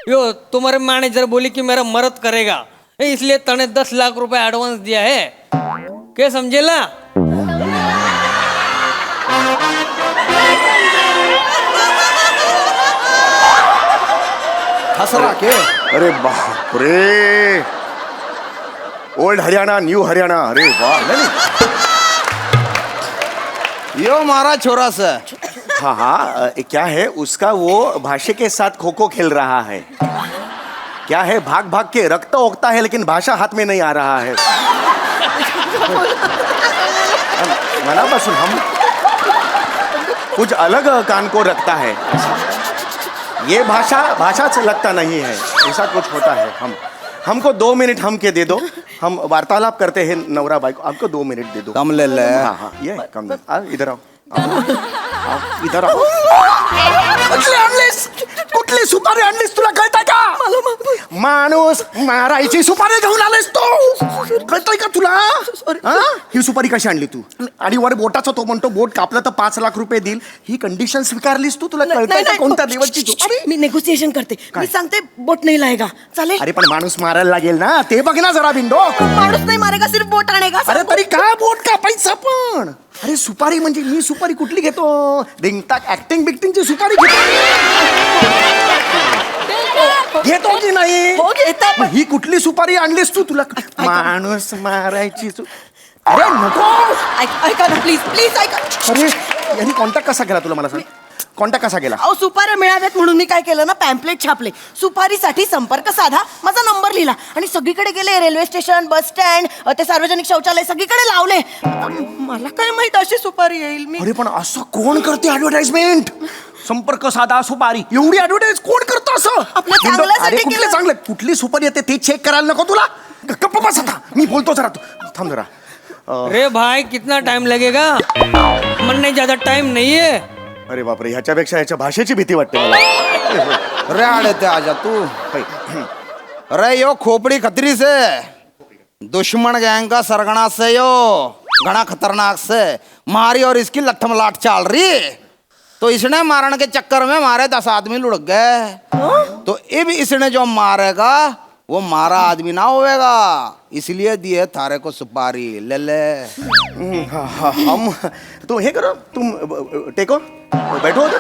यो तुम्हारे मैनेजर बोली कि मेरा मदद करेगा, इसलिए तने 10 लाख रुपए एडवांस दिया है. क्या समझेला? हसरा के? अरे बाप रे. Old Haryana new Haryana. अरे वाह. नहीं यो मारा छोरा से. हाँ, क्या है उसका? वो भाषा के साथ खो खो खेल रहा है. क्या है? भाग के रक्त ओकता है लेकिन भाषा हाथ में नहीं आ रहा है. मनापासून कुछ अलग कान को रखता है। ये भाषा से लगता नहीं है, ऐसा कुछ होता है। हमको 2 मिनट हम के दे दो, हम वार्तालाप करते हैं नवरा बाई को। आपको 2 मिनट दे दो। कम ले ले। हाँ ये कम ले। इधर आओ, इधर आओ। कुठली सुपारी आणलीस तुला कळतंय का? माणूस मारायची सुपारी घेऊन आलेस तू, कळतंय का तुला? ही सुपारी कशी आणली तू? आणि वर बोटाचा तो म्हणतो बोट कापलं तर 5 लाख रुपये देईल, ही कंडिशन स्वीकारलीस तू? तुला कळतंय का कोणत्या देवाची सुपारी? मी नेगोसिएशन करते. मी सांगते बोट नाही लाएगा, चालेल? अरे पण माणूस मारायला लागेल ना, ते बघ ना जरा बिंडो. माणूस नाही मारेगा, सिर्फ बोट आणेगा. अरे तरी काय बोट कापायचं पण? अरे सुपारी म्हणजे मी सुपारी कुठली घेतो? रिंगटाक ऍक्टिंग बिक्टिंगची सुपारी घेतो की नाही? हो घेता. मग ही कुठली सुपारी आणलीस तू? तुला माणूस मारायची अरे नको. ऐका ना प्लीज, प्लीज ऐका. अरे यांनी कॉन्टॅक्ट कसा केला तुला मला सांग? कॉन्टॅक्ट कसा केला? अहो सुपाऱ्या मिळाव्यात म्हणून मी काय केलं ना, पॅम्पलेट छापले. सुपारीसाठी संपर्क साधा, माझा नंबर लिहिला आणि सगळीकडे गेले. रेल्वे स्टेशन, बस स्टँड, ते सार्वजनिक शौचालय सगळीकडे लावले. मला काय माहित अशी सुपारी येईल. मी अरे पण असं कोण करते ऍडव्हर्टाइजमेंट? संपर्क साधा सुपारी, एवढी ऍडव्हर्टाइज कोण करतो असं? आपल्या चांगल्यासाठी अरे कुठले केलं. चांगलं? कुठली सुपारी येते ते चेक करायला नको तुला? गप्प बस आता, मी बोलतो जरा. तू थांब जरा. रे भाई कितना टाइम लगेगा? मरने ज्यादा टाइम नहीं है. अरे बापरे, ह्याच्यापेक्षा ह्याच्या भाषेची भीती वाटते मला. रे आड़े ते आजा तू। अरे यो खोपड़ी खतरी से, दुश्मन गैंग का सरगना से, यो घना खतरनाक से मारी और इसकी लठम लाट चाल रही। तो इसने मारने के चक्कर में मारे 10 आदमी लुढ़क गए। तो अब इसने जो मारेगा वो मारा आदमी ना होएगा, इसलिए दिए थारे को सुपारी, ले ले। हम तुम हे करो, तुम टेको, बैठो उधर,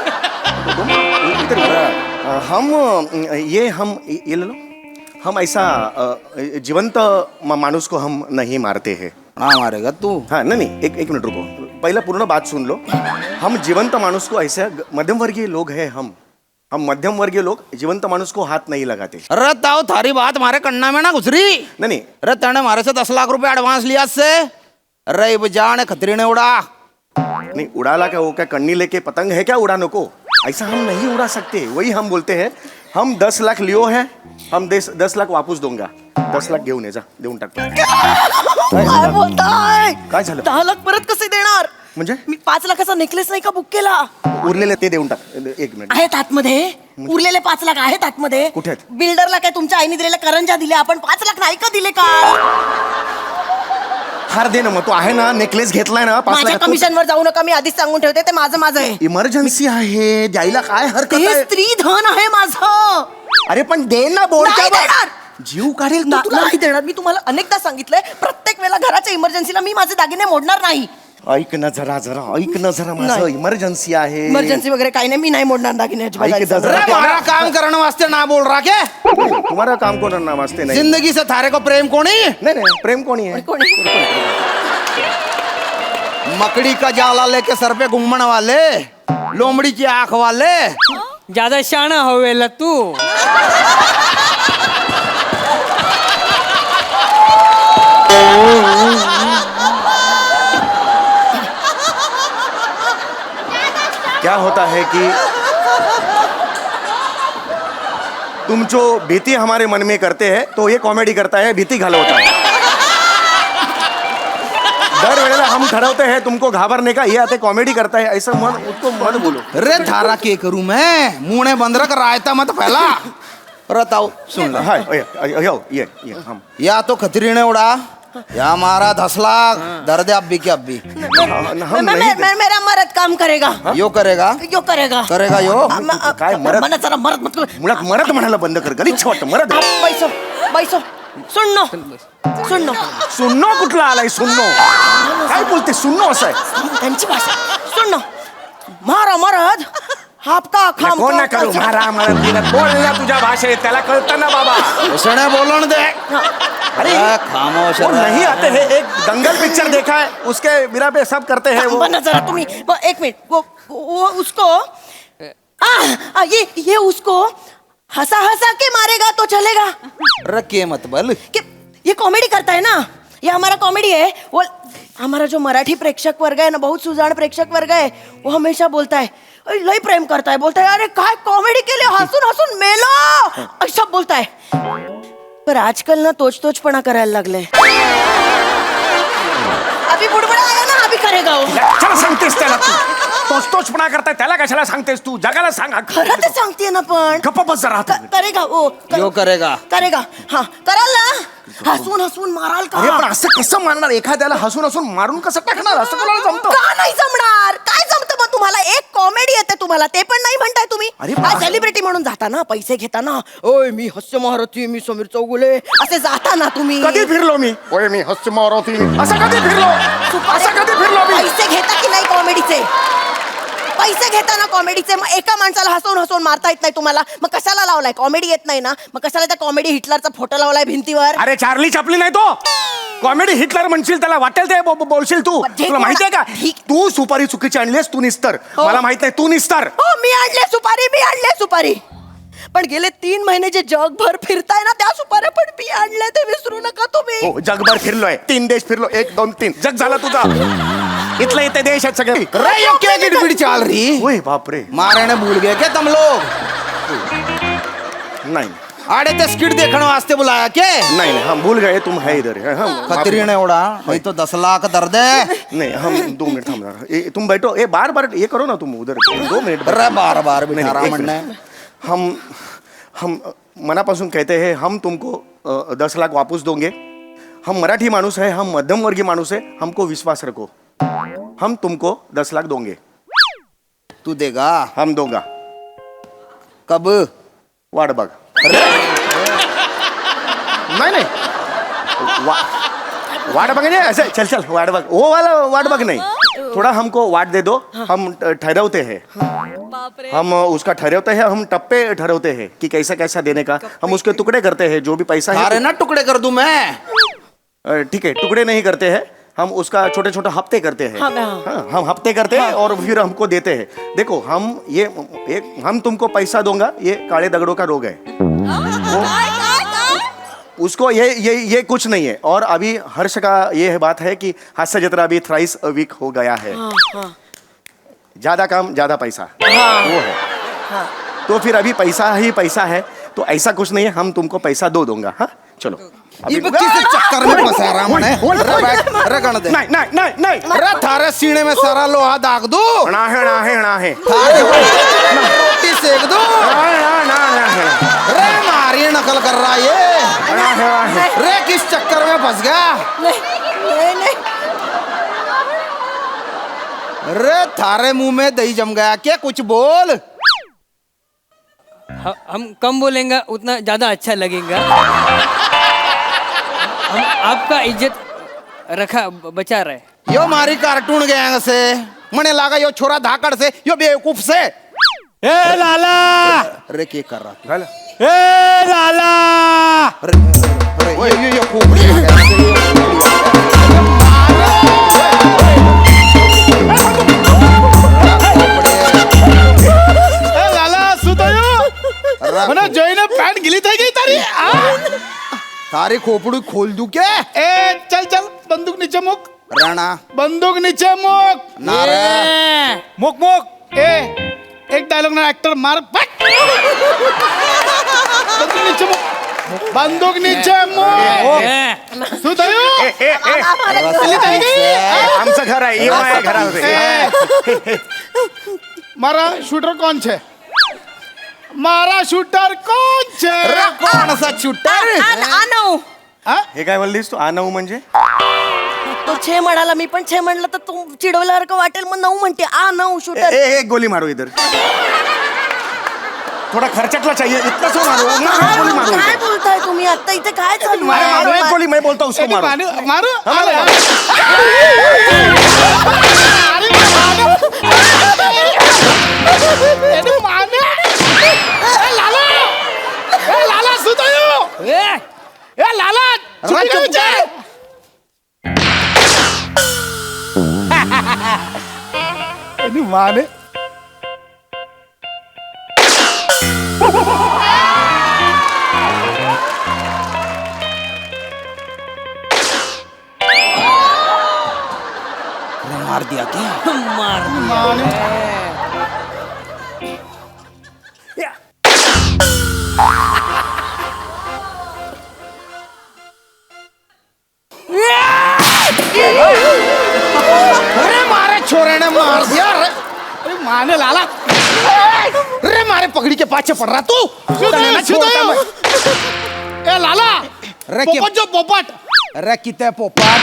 तुम इधर करो। हम ये ले लो। हम ऐसा जीवंत मानुस को हम नहीं मारते हैं। ना मारेगा तू? हाँ नहीं, एक मिनट रुको, पहला पूर्ण बात सुन लो। हम जीवंत मानुस को ऐसे, मध्यम वर्गीय लोग हैं हम मध्यम वर्गीय लोग जीवंत मानुस को हाथ नहीं लगाते। अरे ताऊ थारी बात मारे कन्ना में ना घुसरी। नहीं अरे तने मारे से 10 लाख रुपए एडवांस लिया से। अरे अब जाने खतरी ने उड़ा। नहीं उड़ाला क्या? वो क्या कन्नी लेके पतंग है क्या उड़ाने को? ऐसा हम नहीं उड़ा सकते। वही हम बोलते हैं, हम 10 लाख लियो है, हम 10 लाख वापस दूंगा। 10 लाख घेऊन ये जा, देऊन टाक. काय बोलताय? काय झालं? 10 लाख परत कसे देणार? म्हणजे मी 5 लाखाचा नेकलेस नाही का बुक केला? उरलेले ते देऊन टाक. 1 मिनिट. आहेत आतमध्ये उरलेले 5 लाख आहेत आतमध्ये. कुठे आहेत? बिल्डरला काय तुमच्या आईने दिलेल्या करंजा दिल्या, आपण 5 लाख नाही का दिले का? हार दे ना मग. तो आहे ना नेकलेस घेतलाय ना 5 माझ्या लाख. कमिशनवर जाऊ नका, मी आधीच सांगून ठेवते, ते माझं आहे. इमर्जन्सी आहे, द्यायला काय हरकत ते आहे? स्त्री धन आहे माझं. अरे पण दे ना, बोल नाही देणार. जीव काढेल तू तुला. नाही देणार. मी तुम्हाला अनेकदा सांगितलंय, प्रत्येक वेळेला घराच्या इमर्जन्सीला मी माझे दागिने मोडणार नाही. ऐक ना जरा ऐक ना जरा, माझं इमर्जन्सी आहे. इमर्जन्सी वगैरे काही नाही, मी नाही मोडणार दागिने अजिबात. ऐक जरा. अरे हमारा काम करने वास्ते ना बोल रहा क्या? तुम्हारा काम को करना वास्ते नहीं. जिंदगी से थारे को प्रेम कोणी? नहीं प्रेम कोणी है? मकड़ी का जाला लेके सर पे घूमने वाले, लोमड़ी की आंख वाले। ज्यादा शाना होवेला तू. क्या होता है कि तुम जो भीति हमारे मन में करते हैं, तो ये कॉमेडी करता है, भीति घालवता है. दर वेळेला हम ठरवते हैं तुमको घाबरने का, ये आते कॉमेडी करता है. ऐसा मन उसको मत बोलो. अरे थारा के करूं मैं? मुंह बंद रख, रायता मत फैला। रताओ सुन ला। हाय ये हम या तो खतरी ने उड़ा, या मारा 10 लाख दर्द अब्बी की अब्बी। मेरा मरद काम करेगा. यो करेगा, यो करेगा, करेगा यो। काय मरद? मला जरा मरद मत करू. मुळात मरद म्हणायला बंद कर. गलिच्छ वाटतं मरद. बैसो सुन्नो कुठला आलाय? सुन्नो काय बोलते? सुन्नो असं आहे त्यांची भाषा. सुनो मारा मरद आपका खाम कोण ना करू. मारा मरद दिलं बोल ना तुझ्या भाषेत, त्याला कळतं ना बाबा. उसने बोलन दे। अरे खामोश वो नहीं आते हैं. एक दंगल पिक्चर देखा है, उसके बिना पे सब करते हैं वो. बना जरा तुम्ही. 1 मिनिट. वो उसको ये उसको हंसा हंसा के मारेगा तो चलेगा. रखे मत बल। कि ये कॉमेडी करता है ना, ये हमारा कॉमेडी है. वो हमारा जो मराठी प्रेक्षक वर्ग है ना, बहुत सुजान प्रेक्षक वर्ग है, वो हमेशा बोलता है "अय, लय प्रेम करता है, बोलता है अरे काय कॉमेडी केली, हसून हसून मेलो, ऐसा बोलता है. पर आजकल ना तोच-तोचपणा करायला लागले. अभी बुडबुडा आया ना, अभी करेगा वो. चला सांगतेस त्याला तू तोचपणा करताय त्याला कशाला सांगतेस तू जगाला सांग खरं तर सांगते ना पण. गप्प बस जरा आता. करेगा वो. यो करेगा. करेगा. हा कराल ना. हसून हसून माराल का? अरे पण असं कसं मारणार एखाद्याला हसून हसून मारून कसं टाकणार असं कोणाला जमतं का नाही जमणार? काय जमतं मग तुम्हाला? एक कॉमेडी येते तुम्हाला, ते पण नाही म्हणताय तुम्ही. अरे काय सेलिब्रिटी म्हणून जाता ना, पैसे घेताना, ओय मी हास्य महारथी, मी समीर चौगुले, असे जाता ना तुम्ही. कधी फिरलो मी ओय मी हस्य मारुती असं कधी फिरलो असं कधी फिरलो मी पैसे घेता की नाही कॉमेडीचे? पैसे घेताना कॉमेडीचे, मग एका माणसाला हसवून हसवून मारता येत नाही तुम्हाला, मग कशाला लावलाय? कॉमेडी येत नाही ना, मग कशाला त्या कॉमेडी हिटलरचा फोटो लावलाय भिंतीवर? अरे चार्ली चॅपलिन नाही तो कॉमेडी हिटलर म्हणशील त्याला वाटेल ते बोलशील तू जे तुला माहितीये का ठीक. तू सुपारी चुकीची आणलीस तू निस्तर हो. मला माहित नाही तू निस्तर हो मी आणले सुपारी पण गेले 3 महिने जे जगभर फिरताय ना, त्या सुपाऱ्या पण मी आणल्या, ते विसरू नका तुम्ही. हो जगभर फिरलोय 3 देश फिरलो 1 2 3 जग झाला तुझा इथले इथे देश आहेत सगळे रे यो क्या गिड़गिड़ चाल रही. ओए बापरे मारने भूल गए क्या तुम लोग? नहीं आड़े ते स्किट देखने वास्ते बुलाया क्या? नहीं नहीं हम भूल गए तुम है इधर हम खतरी ने उड़ा नहीं तो 10 लाख दर्द है. नहीं हम 2 मिनट थम रहा तुम बैठो ए बार बार ये करो ना तुम उधर 2 मिनट अरे बार बार नहीं, बिठा रहा एक म्हणने. मिनट. हम मनापासून कहते हैं हम तुमको 10 लाख वापस दोगे हम मराठी मानुस है हम मध्यम वर्गीय मानुस है हमको विश्वास रखो हम तुमको 10 लाख दोगे तू देगा? हम दोगा कब? वाट बघ नहीं नहीं वाट बघ नहीं ऐसे चल चल वाट बघ वो वाला वाट बघ नहीं थोड़ा हमको वाट दे दो हम ठहरावते हैं हम उसका ठहरावते हैं हम टप्पे ठहरावते हैं कि कैसा कैसा देने का हम उसके टुकड़े करते हैं जो भी पैसा अरे है ना टुकड़े कर दूं मैं. ठीक है टुकड़े नहीं करते हैं हम उसका छोटे छोटे हफ्ते करते हैं हाँ, हम हफ्ते करते हैं और फिर हमको देते हैं देखो हम तुमको पैसा दूंगा ये काले दगड़ों का रोग है उसको ये कुछ नहीं है और अभी हर्ष का ये बात है कि हास्य जत्रा अभी थ्राइस वीक हो गया है ज्यादा काम ज्यादा पैसा वो है तो फिर अभी पैसा ही पैसा है तो ऐसा कुछ नहीं है हम तुमको पैसा दूंगा हाँ चलो ये किस चक्कर में फंसा रहा मने? अरे बैठ अरे गण दे. नहीं नहीं नहीं नहीं अरे थारे सीने में सारा लोहा दाग दू. ना है थारे रोटी सेक दू. ना रे मारी नकल कर रहा ये. रे किस चक्कर में फंस गया? नहीं रे थारे मुंह में दही जम गया क्या? कुछ बोल. हम कम बोलेंगे उतना ज्यादा अच्छा लगेगा. हम आपका इज्जत रखा बचा रहे. यो मारी कार्टून गैंग से मने लागा यो छोरा धाकड़ से यो बेवकूफ से. ए लाला अरे क्या कर रहा? ए लाला अरे ये खोपड़ी ए लाला सुतायो મને જોઈને પેન્ટ ગીલી થઈ ગઈ તારી. तारी खोपड़ी खोल दू क्या? એ ચલ ચલ બંદૂક નીચે મૂક. राणा બંદૂક નીચે મૂક. ना रे. મૂક મૂક. એ એક ડાયલોગ ના એક્ટર માર. બંદૂક નીચે મૂક. બંદૂક નીચે મૂક. શું થયું? ગીલી થઈ ગઈ? आमचं घर आहे EMI घरामध्ये મારા શૂટર કોણ છે? મારા શૂટર કોણ છે? अरे कौन सा शूटर? आनव हे काय बोललीस तू आनऊ म्हणजे तो 6 म्हणाला, मी पण 6 म्हणलं तर तू चिडवल्यासारखं वाटेल, मग 9 म्हणते. नऊ शूटर. एक गोली मारो इधर थोड़ा खर्चटला चाहिए इतना सो मारो गोली मारो काय इधर. बोलताय तुम्ही आता? इथे काय चालू अरे मारो एक आहे? गोली मैं बोलता हूँ उसको मारो મારું हमारे એનું માને. એ લાલા શું થયું? એ લાલા ચૂકી ગયું છે. એની માને मार दिया क्या? मार दिया. अरे मारे छोरे ने मार दिया. अरे माने लाला. अरे मारे पगड़ी के पाछे पड़ रहा तू. ए लाला अरे क्या- पोपट जो पोपट अरे किती पोपाट.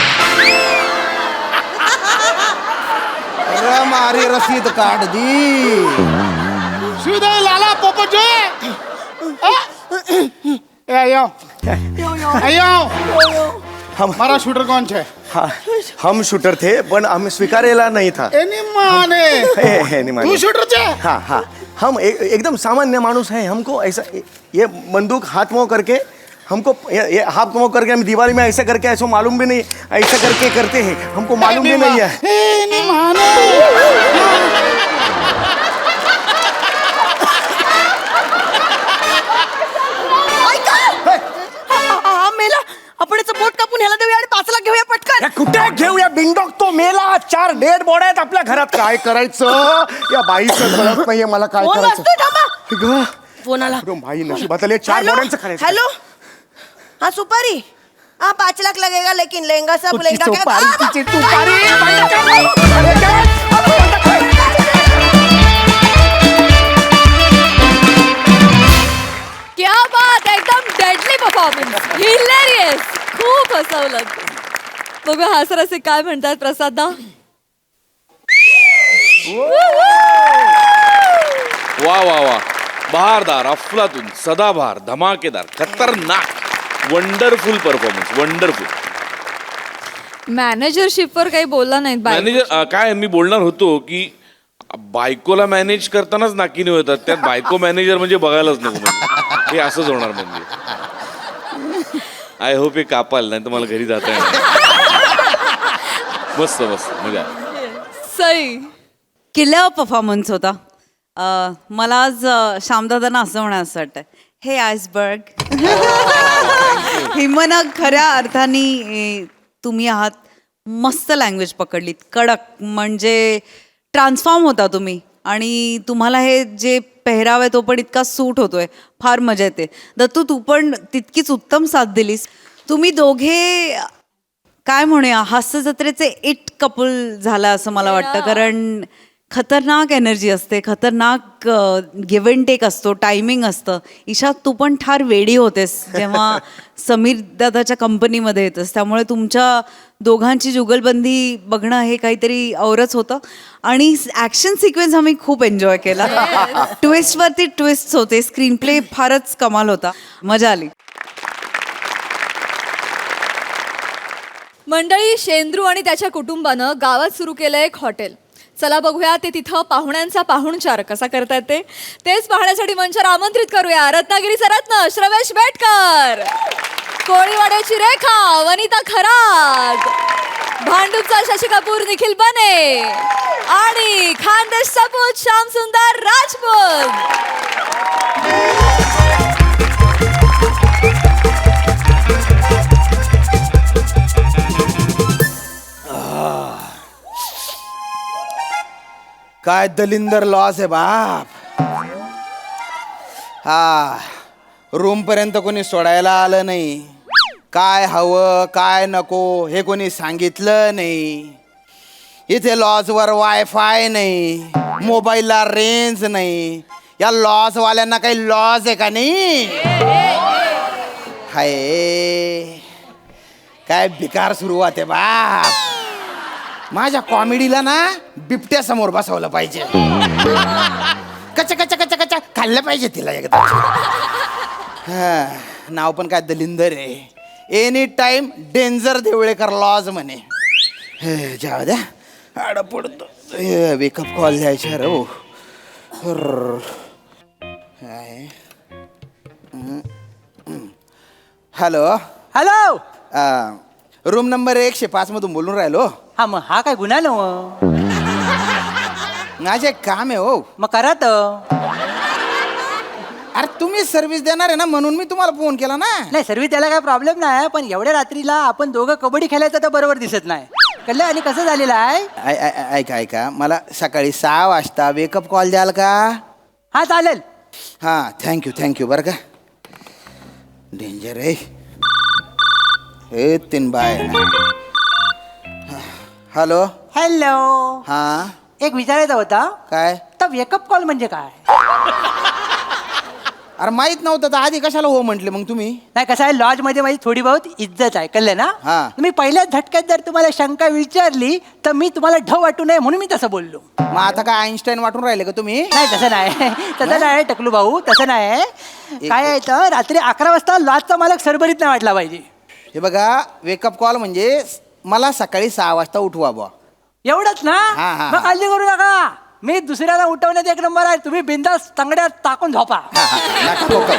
अरे मारी रसीद काट दी. सीधे लाला पोपट जो है ए आयो हमारा शूटर कौन है? हाँ, हम शूटर थे पण आम्ही स्वीकारेला नहीं था. एनी माने नहीं माने. तू शूटर छे? हाँ हाँ हम एकदम सामान्य मानुस हैं. हमको ऐसा ये बंदूक हाथ मुँह करके हमको ये हाथ मुँह करके हम दीवारी में ऐसा करके ऐसा मालूम भी नहीं ऐसा करके करते हैं. हमको मालूम भी नहीं है. एनी माने हा मेला. आपण याचं बोट कापून ह्याला देऊया आणि 5 लाख घेऊया पटकन. कुठे घेऊया बिंडॉक तो मेला. 4 डेड बॉडी आहेत आपल्या घरात. काय करायचं या बाईचं कळत नाहीये मला काय फोन करायचं. वाजतोय, थांबा. फोन आला. अरे भाई नशिबातले 4 बॉड्यांचं करायचं. हेलो हाँ सुपारी. हाँ 5 लाख लगेगा लेकिन लहंगा सब तुझी लहंगा सुपारी, क्या- तुझी सुपारी. क्या बात, एकदम डेडली परफॉर्मन्स. हिलेरियस. खूप हसवलं. बघू हासरसे काय म्हणतात प्रसादा. वा वा वा, बहारदार, अफलातून, सदाबहार, धमाकेदार, खतरनाक, वंडरफुल परफॉर्मन्स, वंडरफुल. मॅनेजरशिपवर काही बोलला नाहीत बाई. मॅनेजर काय मी बोलणार होतो की बायकोला मॅनेज करतानाच नाकीने होतात, त्यात बायको मॅनेजर म्हणजे बघायलाच नको. म्हणजे हे असंच होणार. म्हणजे आय होप हे कापाल, नाही तर मला घरी जाता येणार. मस्त मस्त मजा. सई. किल्ल्यावर परफॉर्मन्स होता. मला आज श्यामदादांना असं म्हणायचं वाटतं, हे आइसबर्ग. हिमनग खऱ्या अर्थाने तुम्ही आहात. मस्त लँग्वेज पकडलीत, कडक, म्हणजे ट्रान्सफॉर्म होता तुम्ही. आणि तुम्हाला हे जे पेहराव आहे तो पण इतका सूट होतोय. फार मजा येते. दत्तू तू पण तितकीच उत्तम साथ दिलीस. तुम्ही दोघे काय म्हणूया हास्य जत्रेचे इट कपल झाला असं मला वाटतं. कारण खतरनाक एनर्जी असते, खतरनाक गिव्ह अँड टेक असतो, टायमिंग असतं. ईशा तू पण ठार वेडी होतेस जेव्हा समीर दादाच्या कंपनीमध्ये येतस. त्यामुळे तुमच्या दोघांची जुगलबंदी बघणं हे काहीतरी औरच होतं. आणि ॲक्शन सिक्वेन्स आम्ही खूप एन्जॉय केला. ट्विस्टवरती ट्विस्ट होते. स्क्रीन प्ले फारच कमाल होता. मजा आली. मंडळी, शेंद्रू आणि त्याच्या कुटुंबानं गावात सुरू केलं एक हॉटेल. चला बघूया ते तिथं पाहुण्यांचा पाहुणचार कसा करतात तेच पाहण्यासाठी मंचावर आमंत्रित करूया रत्नागिरीचा रत्न श्रवेश बेटकर, कोळीवाड्याची रेखा वनिता खरात, भांडूपचा शशी कपूर निखिल बने आणि खानदेश सपूत श्याम सुंदर राजपूत. काय दलिंदर लॉस आहे बाप. हा रूम पर्यंत कोणी सोडायला आलं नाही. काय हवं काय नको हे कोणी सांगितलं नाही. इथे लॉजवर वायफाय नाही, मोबाईलला रेंज नाही. या लॉजवाल्यांना काही लॉज आहे का नाही? हाय काय बेकार सुरुवात आहे बाप. माझ्या कॉमेडीला ना बिबट्या समोर बसवलं पाहिजे. कच्चा कच्चा कच्चा कच्चा खाल्लं पाहिजे तिला एकदा. हा नाव पण काय दलिंदर आहे. Any time danger Deolekar lodge म्हणे. जाऊ द्या आड पडतो. वेकअप कॉल द्यायचा रे. Hello hello. रूम नंबर 105 मधून बोलून राहिलो. हा मग हा काय गुन्हा नव. माझे एक काम आहे हो. मग करा तर. अरे तुम्ही सर्व्हिस देणार आहे ना म्हणून मी तुम्हाला फोन केला ना. नाही सर्व्हिस त्याला काय प्रॉब्लेम नाही, पण एवढ्या रात्रीला आपण दोघं कबड्डी खेळायचं तर बरोबर दिसत नाही. कळलं आणि कसं झालेलं आहे? ऐका ऐका मला सकाळी 6 वाजता वेकअप कॉल द्याल का? हा चालेल. हां थँक्यू बरं का. डेंजर आहे हे 3 बाय. Hello hello. हां एक विचारायचा होता. काय? तर वेकअप कॉल म्हणजे काय? अरे माहित नव्हतं तर आधी कशाला हो म्हटले मग तुम्ही? नाही कसं आहे, लॉज मध्ये माझी थोडी बहुत इज्जत आहे, कळलं ना? हा. तुम्ही पहिल्याच झटक्यात जर तुम्हाला शंका विचारली तर मी तुम्हाला ढ वाटू नये म्हणून मी तसं बोललो. मग आता काय आईन्स्टाईन वाटून राहिले का तुम्ही? नाही तसं नाही. तसं नाही टकलू भाऊ, तसं नाही. काय आहे तर रात्री 11 वाजता लॉजचा मालक सरभरीत नाही वाटला पाहिजे. हे बघा वेकअप कॉल म्हणजे मला सकाळी 6 वाजता उठवा बुवा. एवढंच ना? हा. मग काळजी करू नका, मी दुसऱ्याला उठवण्यात 1 नंबर आहे. तुम्ही बिंदास तांगड्यात टाकून झोपा. नका कोकाव.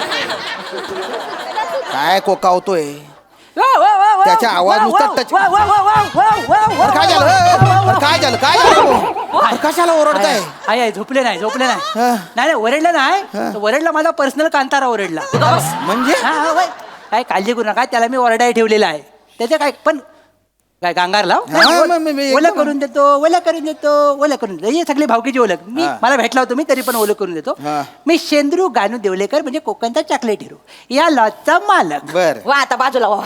काय कोकावतोय? त्याचा आवाज नुसता टच. काय झालं? काय झालं? कशाला ओरडताय? आहे झोपले नाही नाही ओरडलं नाही. ओरडला माझा पर्सनल कांतारा ओरडला. म्हणजे काय काळजी करू नका, त्याला मी ओरडाय ठेवलेला आहे. त्याचे काय पण काय गांगार लाव. ओलं करून देतो, ओलं करून देतो. हे सगळी भावकीची ओळख. मला भेटला होतो मी तरी पण ओलं करून देतो. मी शेंद्रू गानू देवलेकर म्हणजे कोकणचा चॉकलेट हिरो, या लॉजचा मालक. बर वा आता बाजूला वा.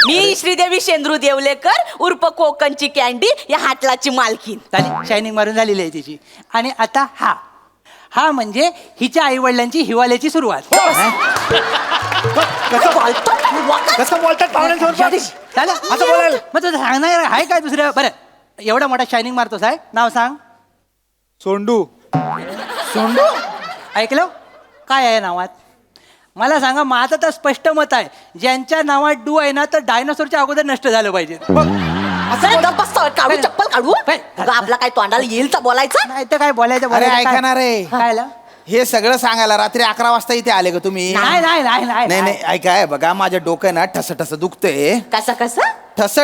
मी श्रीदेवी शेंद्रू देवलेकर उर्फ कोकणची कॅन्डी या हाटलाची मालकीन. झाली शायनिंग मारून झालेली आहे तिची. आणि आता हा म्हणजे हिच्या आई वडिलांची हिवाळ्याची सुरुवात. कसं बोलतात पाहुण्यांसमोर? झालं असं बोलायला मग तुझं सांगणार आहे काय दुसरं? बरं एवढा मोठा शायनिंग मारतोस आहे, नाव सांग. सोंडू. सोंडू? ऐकलं काय आहे नावात? मला सांगा, माझं तर स्पष्ट मत आहे, ज्यांच्या नावात डू आहे ना तर डायनासोरच्या अगोदर नष्ट झालं पाहिजे. काढू चप्पल काढू आपला काय तोंडाला येईल तर बोलायचं नाही तर काय बोलायचं. अरे ऐकणार आहे काय हे सगळं सांगायला रात्री 11 वाजता इथे आले का तुम्ही? नाही ऐकाय बघा माझ्या डोकं ना ठस दुखतंय. कसं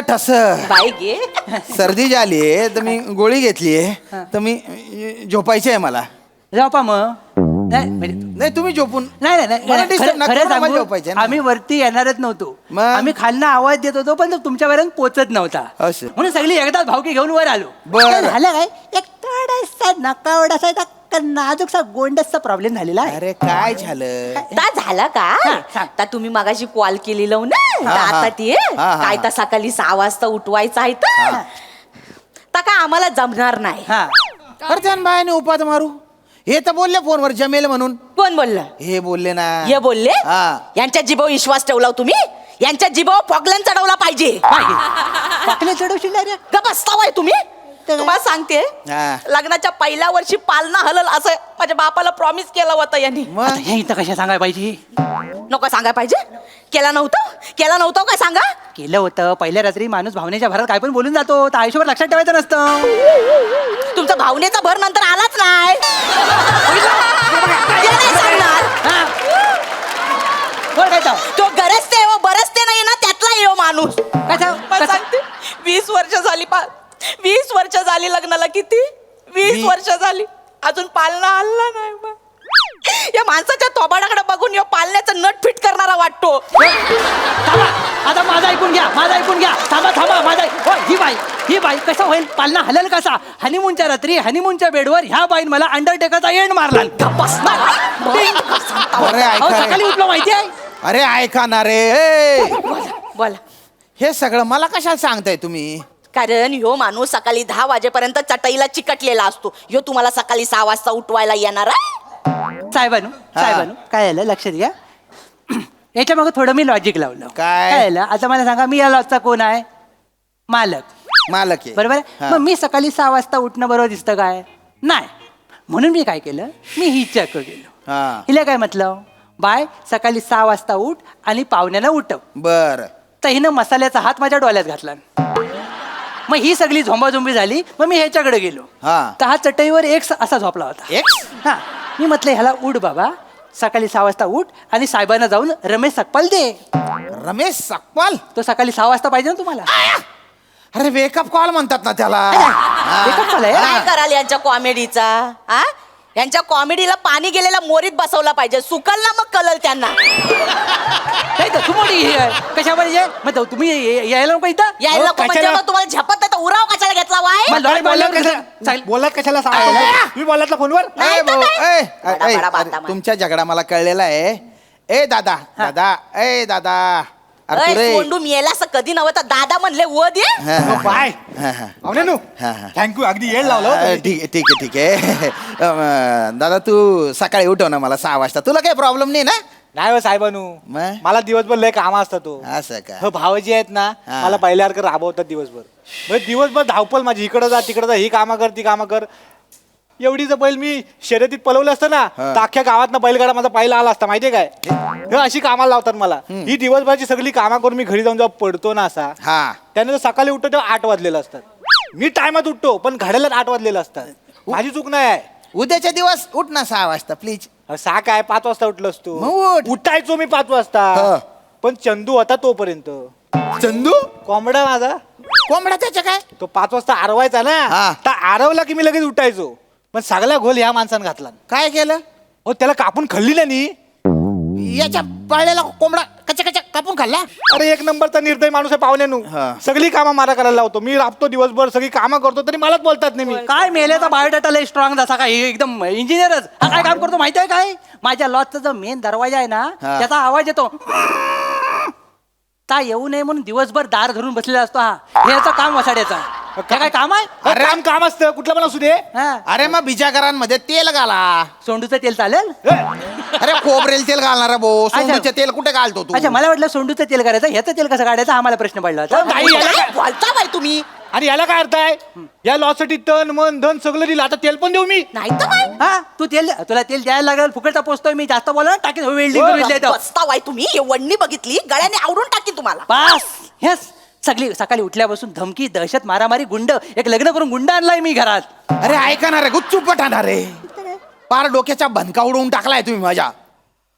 ठस बाई गे. सर्दी झालीये तर मी गोळी घेतलीये तर मी झोपायची आहे मला. झोपा मग. नाही तुम्ही झोपून नाही खरं झोपायचे. आम्ही वरती येणारच नव्हतो. मग? आम्ही खालना आवाज देत होतो पण तो तुमच्यापर्यंत पोचत नव्हता. असं. म्हणून सगळी एकदाच भावकी घेऊन वर आलो. बरं. झालं काय, एक थोडासा नकावडासा नाजूकसा गोंडसचा प्रॉब्लेम झालेला आहे. अरे काय झालं? झालं का? आता तुम्ही मगाशी कॉल केली लावू ना आता ती काय तर सकाळी 6 वाजता उठवायचं आहे तर काय आम्हाला जमणार नाही. अरे त्या बायाने उपात मारू हे तर बोलले फोनवर जमेल म्हणून. कोण बोललं? हे बोलले ना. हे बोलले? यांच्या जिभावर विश्वास ठेवला तुम्ही? यांच्या जिभावर फॉकलन चढवला पाहिजे. चढवशील बसतावाय तुम्ही. तुम्हाला सांगते लग्नाच्या पहिल्या वर्षी पालना हलल असं माझ्या बापाला प्रॉमिस केलं होतं यांनी. हे इथं कशा सांगायला पाहिजे? नको सांगायला पाहिजे. केला नव्हतं काय सांगा? केलं होतं. पहिल्या रात्री माणूस भावनेच्या भरात काय पण बोलून जातो, तर आयुष्यभर लक्षात ठेवायचं नसतं. तुमचा भावनेचा भर नंतर आलाच नाही. तो गरजते व बरसते नाही ना त्यातला येऊ माणूस. सांगते 20 वर्ष झाली 20 वर्ष झाली लग्नाला. किती? 20 वर्ष झाली अजून पालना हल्ला नाही. या माणसाच्या थोबाडाकडे बघून यो पालण्याचं नट फिट करणारा वाटतो. आता माझा ऐकून घ्या. थांबा माझा. ही बाई कसं होईल? पालना हलल कसा? हनीमूनच्या रात्री हनीमूनच्या बेडवर ह्या बाईन मला अंडरटेकरचा एंड मारला. सकाळी उठलो माहिती आहे. अरे ऐका ना रे. बोला. हे सगळं मला कशाला सांगताय तुम्ही? कारण ह्यो माणूस सकाळी 10 वाजेपर्यंत चटईला चिकटलेला असतो. ह्यो तुम्हाला सकाळी 6 वाजता उठवायला येणार आहे? साहेबानू काय झालं लक्ष द्या. याच्या मागे थोडं मी लॉजिक लावलं. काय झालं? आता मला सांगा, मी या लॉजचा कोण आहे? मालक आहे. बरोबर आहे. मग मी सकाळी 6 वाजता उठणं बरोबर दिसतं काय? नाही. म्हणून मी काय केलं, मी हिच्याकडे गेलो. हिला काय म्हटलं, बाय सकाळी 6 वाजता उठ आणि पाहुण्याला उठव. बर. तर हिनं मसाल्याचा हात माझ्या डोळ्यात घातला. मग ही सगळी झोंबाझोंबी झाली. मग मी ह्याच्याकडे गेलो. तर हा चटईवर एक असा झोपला होता. मी म्हटलं ह्याला उठ बाबा, सकाळी 6 वाजता उठ आणि साहेबांना जाऊन रमेश सकपाल दे. रमेश सकपाल? तो सकाळी 6 वाजता पाहिजे ना तुम्हाला. अरे वेकअप कॉल म्हणतात ना त्याला. वेकअप कॉल आहे. काय कराल यांच्या कॉमेडीचा? यांच्या कॉमेडीला पाणी गेलेला मोरीत बसवला पाहिजे, सुकल ना मग कलल त्यांना. नाही तर तू मोठी हे आहे. कशावर ये मग तुम्ही यायला नको इथं यायला नको म्हणजे मग तुम्हाला झपत नाही तर उराव कशाला घेतला वाय? मग लॉरी बोलल्यावर कसं? बोलत कशाला सांगतो तुम्ही बोललात ना फोनवर. नाही तर काय? बडा बडा अरे, बाता मार. तुमच्या झगडा मला कळलेला आहे. ए दादा दादा ए दादा अरे तू अय, रे सोंडू मेला असं कधी नव्हतं, दादा म्हणले व दे. हा, हा, बाय हा, हा. अवनेनू हा, हा. थँक्यू अगदी येड लावलं हो तुम्ही. ठीक आहे ठीक आहे ठीक आहे दादा तू सकाळी उठव ना मला 6 वाजता. तुला काही प्रॉब्लेम नाही ना? नाही हो साहेबानू, मग? मला दिवसभर लय काम असतात तो. असं का? हो भावजी आहेत ना, हा. मला पहिल्यासारखं राबवतात दिवसभर. म्हणजे दिवसभर धावपल माझी, इकडं जा तिकडं जा, ही कामं कर ती कामं कर. एवढी जर बैल मी शर्यतीत पळवलं असतं ना हा. तर अख्ख्या गावात बैलगाडा माझा पहिला आला असता माहितीये काय. हे अशी कामाला लावतात मला. ही दिवसभराची सगळी कामं करून मी घरी जाऊन जेव्हा पडतो ना असा, हा त्यानंतर सकाळी उठतो तेव्हा 8 वाजलेलं असतात. मी टायमात उठतो पण घड्याला 8 वाजलेलं असतात. माझी चूक नाही आहे. उद्याच्या दिवस उठ ना 6 वाजता प्लीज. सहा काय 5 वाजता उठलो असतो. मग उठ. उठायचो मी 5 हा. वाजता, पण चंदू होता तोपर्यंत. चंदू कोंबडा माझा कोंबडा त्याच्या काय? तो 5 वाजता आरवायचा ना, हा. तर आरवला की मी लगेच उठायचो. पण सगळा घोल ह्या माणसानं घातला. काय केलं? हो त्याला कापून खाल्ली ना नी. याच्या पाळलेला कोंबडा कच्चा कच्चा कापून खाल्ला? अरे एक नंबरचा निर्दय माणूस आहे पाहुण्यानू. हा. सगळी कामं मला करायला लावतो. मी राबतो दिवसभर, सगळी कामं करतो तरी मलाच बोलतात नाही. मी काय मेल्याचा बायोडाटा लय स्ट्रॉंग जसा काय एकदम इंजिनियरच. हा काय काम करतो माहिती आहे काय? माझ्या लॉजचा जो मेन दरवाजा आहे ना हा. त्याचा आवाज येतो. ता येऊ नये म्हणून दिवसभर दार धरून बसलेला असतो. हा हे याचं काम वसाड्याचा. हे काय काम आहे? अरे काम असतं कुठलं पण असू दे. हा. अरे मग बिजागरांमध्ये तेल घाला. सोंडूचं तेल चालेल? अरे खोबरेल तेल घालणार भाऊ. सोंडूचे तेल कुठे घालतो तू? अच्छा मला वाटलं सोंडूचं तेल करायचं, ह्याचं तेल कसं काढायचं हा मला प्रश्न पडला होता. ताई, याला काय काय- बोलता बाई तुम्ही? आणि याला काय अर्थ आहे? या लॉसाठी तन मन धन सगळं दिलं, आता तेल पण देऊ मी? नाही तर काय? हा तू तेल तुला तेल द्यायला लागेल, फुकटचा पोचतोय मी. जास्त बोला टाकेन वेल्डिंग. बसता बाई तुम्ही, हे वडणी बघितली गळ्याने आवडून टाकी तुम्हाला. बस हेच सगळी सकाळी उठल्यापासून धमकी दहशत मारामारी गुंड. एक लग्न करून गुंड आणलाय मी घरात. अरे ऐका ना रे गुच्चूप पठाणार रे. पार डोक्याच्या बनका उडवून टाकलाय तुम्ही माझ्या.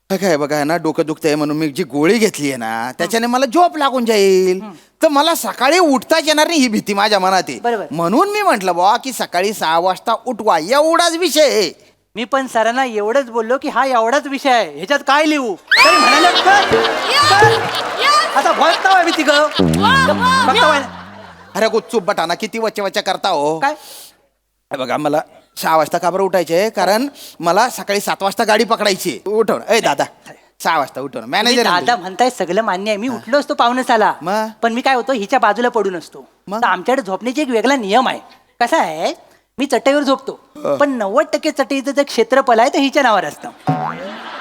काय बघा ना डोकं दुखतंय म्हणून मी जी गोळी घेतली आहे ना त्याच्याने मला झोप लागून जाईल, तर मला सकाळी उठताच येणार नाही ही भीती माझ्या मनात आहे. बरोबर. म्हणून मी म्हंटल बुवा की सकाळी 6 वाजता उठवा, एवढाच विषय आहे. मी पण सरांना एवढंच बोललो की हा एवढाच विषय आहे, ह्याच्यात काय लिहू? तरी म्हणाले, "कर." आता भोगता मी तिघ अरे गुच्चूप बटाना किती वच्चे वच्चे करता हो. काय हे बघा मला 6 वाजता का बरं उठायचे? कारण मला सकाळी 7 वाजता गाडी पकडायची. उठव ए दादा 6 वाजता उठव तुम्ही मॅनेजर. दादा म्हणताय सगळं मान्य आहे. मी उठलो असतो पाहुणेसाला, मग? पण मी काय होतो हिच्या बाजूला पडून असतो. मग? तर आमच्याकडे झोपण्याची एक वेगळा नियम आहे. कसा आहे, मी चटईवर झोपतो पण 90% चटईचं जे क्षेत्रफळ आहे ते हिच्या नावावर असतं.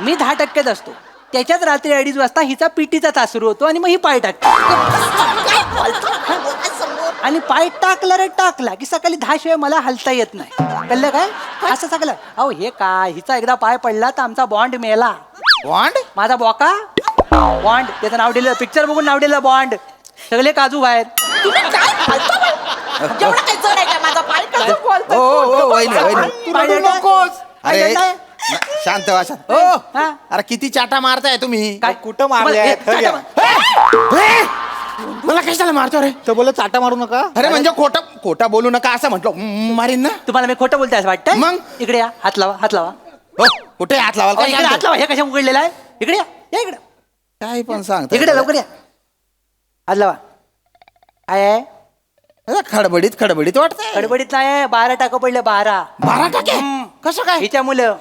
मी 10%च असतो. त्याच्यात रात्री 2:30 वाजता हिचा पीटीचा तास सुरू होतो आणि मग ही पाय टाकते. आणि पाय टाकला रे टाकला की सकाळी 10 शिवाय मला हलता येत नाही. कळलं काय? असं सगळं. अहो हे काय, हिचा एकदा पाय पडला तर आमचा बॉन्ड मेला. बॉन्ड? माझा बॉका बॉन्ड, त्याचं नाव दिलं, पिक्चर बघून नाव दिलं बॉन्ड. सगळे काजू बाहेर. तुम्ही काय बोलता बाई? एवढं काय जड आहे का माझा पाय? कसं बोलता? ओ वहिनी वहिनी पाय नकोस. अरे काय करताय? शांत व्हा शांत. ओ हा? अरे किती चाटा मारताय तुम्ही? काय कुठं मारले हे, आहेत? हे घ्या. ए! मला कशाला मारतो रे? तर बोल चाटा मारू नका. अरे म्हणजे खोटा बोलू नका असं म्हटलं. मारीन ना. तुम्हाला मी खोटं बोलताय असं वाटतं? मग? इकडे या, हात लावा हात लावा. हो कुठे हात लावाल? इकडे हात लावा. हे कशा उघडलेला आहे? इकडे या, या इकडे. काय पण सांगत इकडे लवकर या. हात लावा. काय आहे? खडबडीत वाटतंय. गडबडीत नाही, 12 टाकं पडले 12. 12 टाके? कसं काय? हिच्या मुलं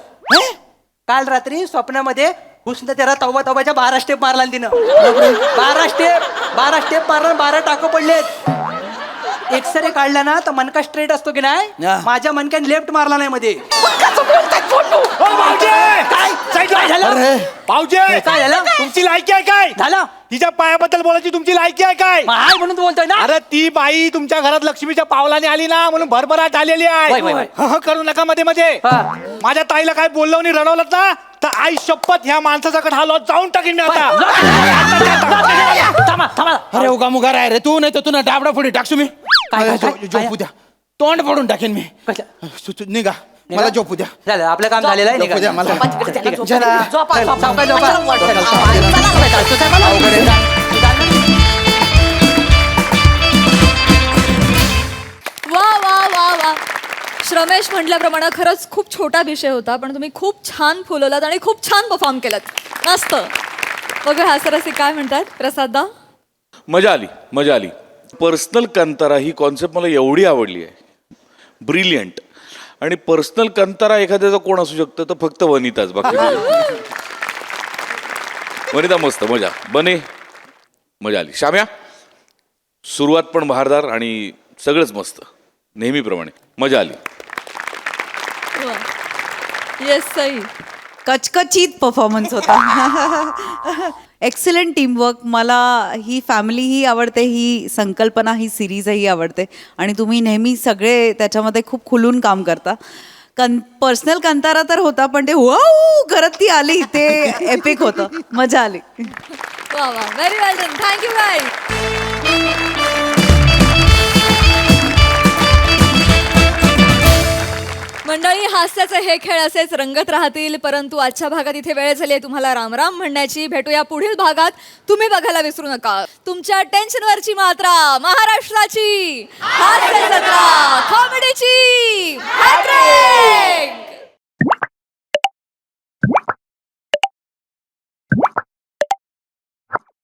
काल रात्री स्वप्नामध्ये हुसन त्याला तौबाच्या 12 स्टेप मारला आणि तिनं. 12 स्टेप मारला, 12 टाकं पडलेत. एक्सरे काढला ना तर मनका स्ट्रेट असतो की नाही, हा. माझ्या मनक्याने लेफ्ट मारला नाही मध्ये. काय झालं? अरे भाऊजी काय झालं? तुमची लायकी आहे काय? झालं तिच्या पायाबद्दल बोलायची तुमची लायकी आहे काय? मग हाय म्हणून तू बोलतोय ना. अरे ती बाई तुमच्या घरात लक्ष्मीच्या पावलाने आली ना म्हणून भरभराट आलेली वय, वय, आहे. वय. हं, करू नका मध्ये मध्ये. हा. माझ्या ताईला काय बोललो आणि रडवलं ना तर आई शपथ ह्या माणसाचा कट हा लॉज जाऊन टाकीन मी आता. थांबा थांबा. अरे उगा मुगा राय रे तू, नाही तर तू ना डाबडा फोडी टाकसू मी. काय? झोपू द्या. तोंड फोडून टाकेन मी. निघा मला झोपू द्या. झालं आपलं काम झालेलं आहे. झोपू द्या मला. झोपा, झोपा. वा वा वा वा, श्रमेश म्हटल्याप्रमाणे खरंच खूप छोटा विषय होता, पण तुम्ही खूप छान फुलवलात आणि खूप छान परफॉर्म केलात. मस्त. बघा हास्यरसिक काय म्हणतात प्रसाददा. मजा आली. पर्सनल कंतारा ही कॉन्सेप्ट मला एवढी आवडली आहे, ब्रिलियंट. आणि पर्सनल कंतारा एखाद्याचा कोण असू शकतं तर फक्त वनिताच. बाकी वनिता मस्त, मजा. बने मजा आली. श्याम्या सुरुवात पण बहारदार आणि सगळंच मस्त नेहमीप्रमाणे. मजा आली. येस सई. कचकचित परफॉर्मन्स होता. Excellent teamwork. मला ही फॅमिलीही आवडते, ही संकल्पना, ही सिरीजही आवडते आणि तुम्ही नेहमी सगळे त्याच्यामध्ये खूप खुलून काम करता. पर्सनल कंतारा तर होता, पण ते वाव करत ती आली ते एपिक होतं. मजा आली. वा वा, व्हेरी वेल डन. Thank you guys. मंडळी, हास्याचे हे खेळ असेच रंगत राहतील, परंतु आजच्या भागात इथे वेळ झाली आहे तुम्हाला रामराम म्हणण्याची. भेटूया पुढील भागात. तुम्ही बघायला विसरू नका तुमच्या टेन्शनवरची मात्रा, महाराष्ट्राची हास्य जत्रा, कॉमेडीची हॅट्रिक.